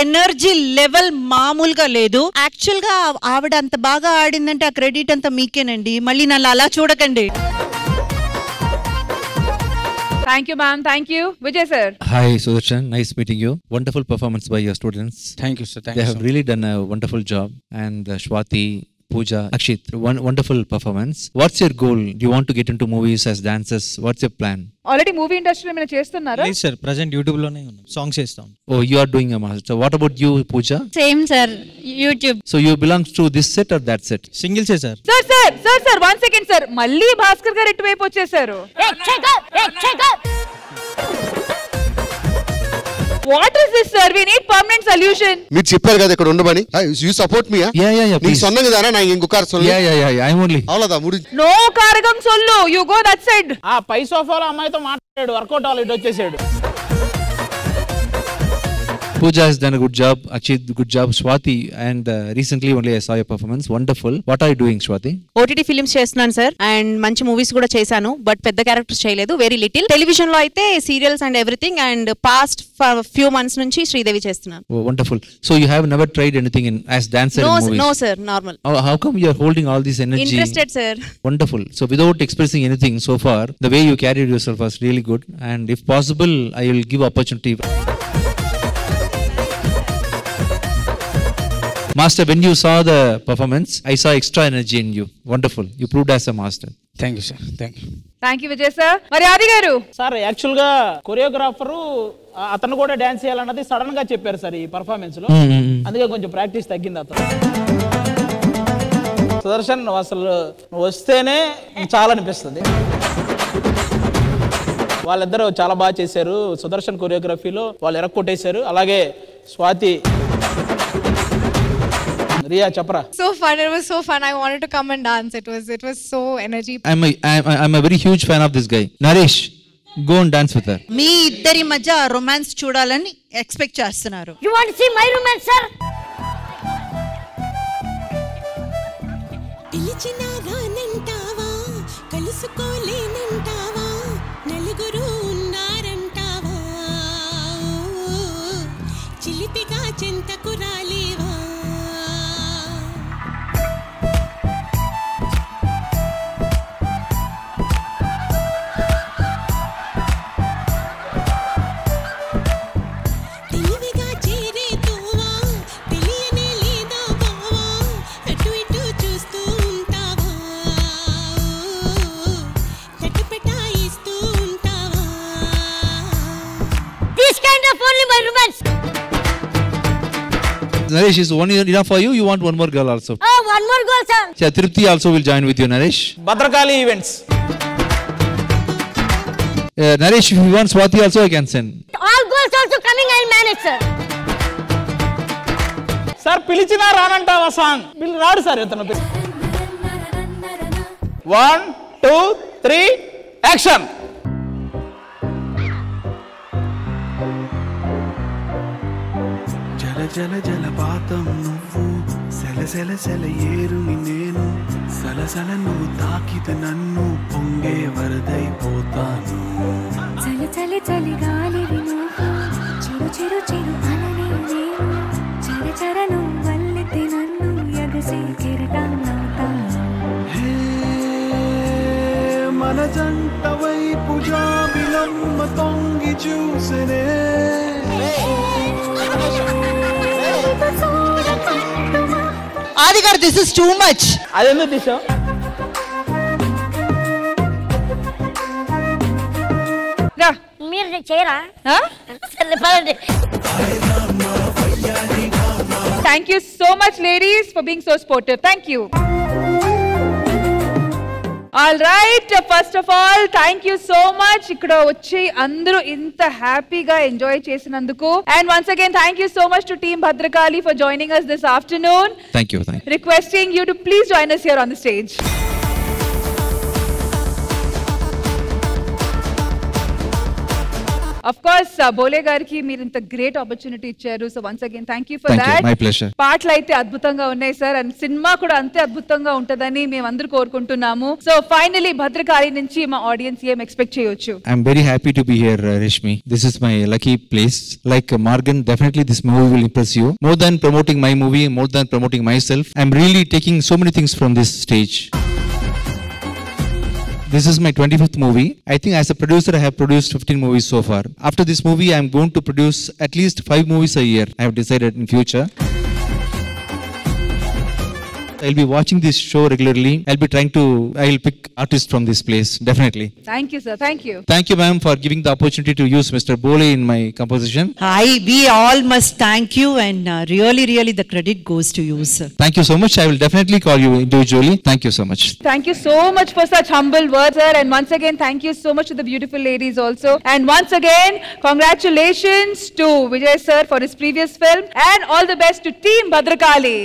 ఎనర్జీ లెవెల్ మామూలుగా లేదు. యాక్చువల్ గా ఆవిడ అంత బాగా ఆడిందంటే ఆ క్రెడిట్ అంతా మీకేనండి, మళ్ళీ నన్ను అలా చూడకండి. Thank you, ma'am. Thank you. Vijay sir. Hi, Sudarshan. Nice meeting you. Wonderful performance by your students. Thank you, sir. Thank They you, have sir. really done a wonderful job. And Swati, Pooja, Akshit, wonderful performance. What's your goal? Do you want to get into movies as dancers? What's your plan? Already movie ఇండస్ట్రీలో ఏమైనా చేస్తున్నారా? లేదు sir, present YouTube లోనే ఉన్నాం, songs చేస్తాం. Oh, you are doing a master. So what about you, Pooja? Same sir, YouTube. So you belong to this set or that set? సింగిల్సే sir. Sir sir sir sir 1 second sir, మళ్ళీ భాస్కర్ గారు ఇటువైపు వచ్చేసారు. What is this, sir? We need permanent solution. మీరు చెప్పారు కదా ఇక్కడ ఉండమని. యు సపోర్ట్ మీ. நீ சொன்னங்க தான நான் இங்க உட்கார சொல்ல. I'm only. అవ్వలేదా ముడి. No కారగం సొల్లు. You go that side. ఆ పై సోఫాలో అమ్మాయితో మాట్లాడాడు, వర్కౌట్ అవ్వాలి, ఇటు వచ్చేసాడు. Pooja has done a good job. Akshit, good job. Swati, and recently only I saw your performance. Wonderful. What are you doing, Swati? OTT films చేస్తున్నాను sir, and మంచి movies కూడా చేశాను, బట్ పెద్ద క్యారెక్టర్స్ చేయలేదు, very little. Television లో అయితే serials and everything, and past few months నుంచి శ్రీదేవి చేస్తున్నాను. Oh, wonderful. So you have never tried anything in as dancer in movies? No sir, normal. Oh, how come you are holding all this energy? Interested, sir. Wonderful. So without expressing anything so far, the way you carried yourself was really good, and if possible, I will give opportunity. Master, when you saw the performance, I saw extra energy in you. Wonderful. You proved as a master. Thank you, sir. Thank you. Thank you, Vijay sir. మరి ఆది గారు. Sir actual గా choreographer అతను కూడా dance చేయాలన్నది sudden గా చెప్పారు sir ఈ పర్ఫార్మెన్స్ లో. అందుకే కొంచెం ప్రాక్టీస్ తగ్గింది అతను. సుదర్శన్, నువ్వు అసలు వస్తేనే చాలా అనిపిస్తుంది. వాళ్ళిద్దరూ చాలా బాగా చేశారు. సుదర్శన్ కొరియోగ్రఫీలో వాళ్ళు ఎరక్కొట్టేశారు. అలాగే స్వాతి, రియా చెప్పరా. So fun, it was so fun. I wanted to come and dance. It was so energy. I'm a very huge fan of this guy. Naresh, go and dance with her. మీ ఇద్దరి మధ్య రొమాన్స్ చూడాలని expect చేస్తున్నారు. You want to see my romance, sir? పిలిచినా రానంటావా, కలుసుకోలేనంటావా, నలుగురు ఉన్నారంటావా, చిలిపిగా చెంతకు రాలేవా. తెలివిగా చేరే తోవా, తెలియనే లేదా బావా, అటు ఇటు చూస్తూ ఉంటావా, తటపటాయిస్తూ ఉంటావా. This kind of only my romance. Naresh, is one enough for you? You want one more girl also? Oh, one more goal, sir. Yeah, Tripti also will join with you, Naresh. Bhadrakali events. Naresh, if you want Swati also, I can send. All goals also coming, I'll manage, sir. Sir పిలిచినా రానంటావా song రాడు sir ఇతను. 1 2 3 action. జల జల జలపాతం నువ్వు, సెల సెల సెల ఏరుని నేను, సలసల నువ్వు తాకితే నన్ను పొంగే వరదైపోతాను. చలి చలి చలి గాలివి నువ్వు, చిరు చిరు చిరు అలనే నేను, చర చర నువ్వు వల్లితే నన్ను ఎగసే కెరటాన్నవుతాను. మన జంట వైపు వలపు జాబిలమ్మ తొంగి చూసెనే ఆది గారు దిస్ ఇస్ టూ మచ్. అదెందుకు తీసావు? మీరు చేయరా? సరే పదండి. Thank you so much, ladies, for being so sportive. Thank you. All right, first of all, thank you so much. Ikkada vachi andaru inta happy ga enjoy chesinanduku. And once again, thank you so much to Team Bhadrakali for joining us this afternoon. Thank you. Requesting you to please join us here on the stage. Of course, Bole gariki meer inta great opportunity icharu. So once again, thank you for Thank that. you. My pleasure. పాటలు అయితే అద్భుతంగా ఉన్నాయి sir, and cinema కూడా అంతే అద్భుతంగా ఉంటదని మేము అందరూ కోరుకుంటున్నాము. సో ఫైనలీ భద్రకాళి నుంచి మా ఆడియన్స్ ఏం ఎక్స్పెక్ట్ చేయొచ్చు? I'm very happy to be here, Rishmi. This is my lucky place. Like Morgan, definitely this movie will impress you. More than promoting my movie, more than promoting myself, I'm really taking so many things from this stage. This is my 25th movie. I think as a producer, I have produced 15 movies so far. After this movie, I am going to produce at least 5 movies a year. I have decided in future. I'll be watching this show regularly. I'll pick artists from this place, definitely. Thank you, sir. Thank you. Thank you, ma'am, for giving the opportunity to use Mr. Bole in my composition. We all must thank you, and really the credit goes to you, sir. Thank you so much. I will definitely call you individually. Thank you so much. Thank you so much for such humble words, sir. And once again, thank you so much to the beautiful ladies also. And once again, congratulations to Vijay sir for his previous film. And all the best to Team Bhadrakali.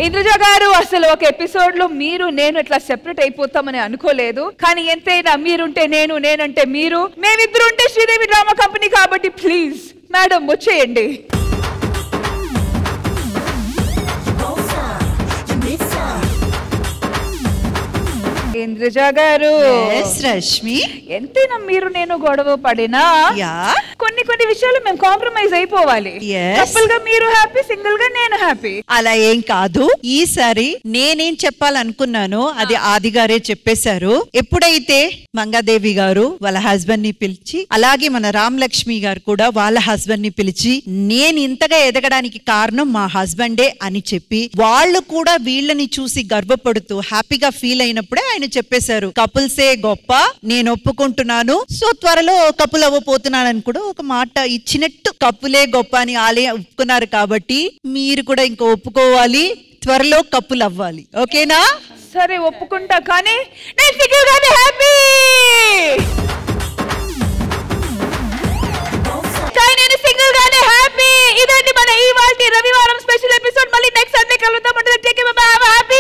Indraja గారు, అసలు ఒక episode లో మీరు నేను ఇట్లా separate అయిపోతామని అనుకోలేదు. కానీ ఎంతైనా మీరుంటే నేను, నేనంటే మీరు, మేమిద్దరు ఉంటే శ్రీదేవి డ్రామా కంపెనీ. కాబట్టి ప్లీజ్ మేడం వచ్చేయండి. ఇంద్రజ గారు, రష్మి, ఎంతైనా మీరు నేను గొడవ పడినా కొన్ని విషయాలు మేము కాంప్రమైజ్ అయిపోవాలి. కపుల్ గా మీరు హ్యాపీ, సింగిల్ గా నేను హ్యాపీ. అలా ఏం కాదు. ఈసారి నేనేం చెప్పాలనుకున్నానో అది ఆది గారే చెప్పేశారు. ఎప్పుడైతే మంగాదేవి గారు వాళ్ళ హస్బెండ్ ని పిలిచి, అలాగే మన రామ్ లక్ష్మి గారు కూడా వాళ్ళ హస్బెండ్ ని పిలిచి, నేను ఇంతగా ఎదగడానికి కారణం మా హస్బెండే అని చెప్పి, వాళ్ళు కూడా వీళ్ళని చూసి గర్వపడుతూ హ్యాపీగా ఫీల్ అయినప్పుడే ఆయన చెప్పేశారు, కపుల్సే గొప్ప, నేను ఒప్పుకుంటున్నాను, సో త్వరలో కపుల్ అవ్వబోతున్నానని కూడా ఒక మాట ఇచ్చినట్టు కపులే గొప్ప అని ఆలే ఒప్పుకున్నారు. కాబట్టి మీరు కూడా ఇంకా ఒప్పుకోవాలి, త్వరలో కపుల్ అవ్వాలి. ఓకేనా? సరే ఒప్పుకుంటా, కానీ నేను సింగిల్ గానే హ్యాపీ. నేను సింగిల్ గానే హ్యాపీ. ఇదండి మన ఈ వాల్టి రవివారం స్పెషల్ ఎపిసోడ్. మళ్ళీ నెక్స్ట్ సండే కలుద్దాం. అంటే take care, by by, happy.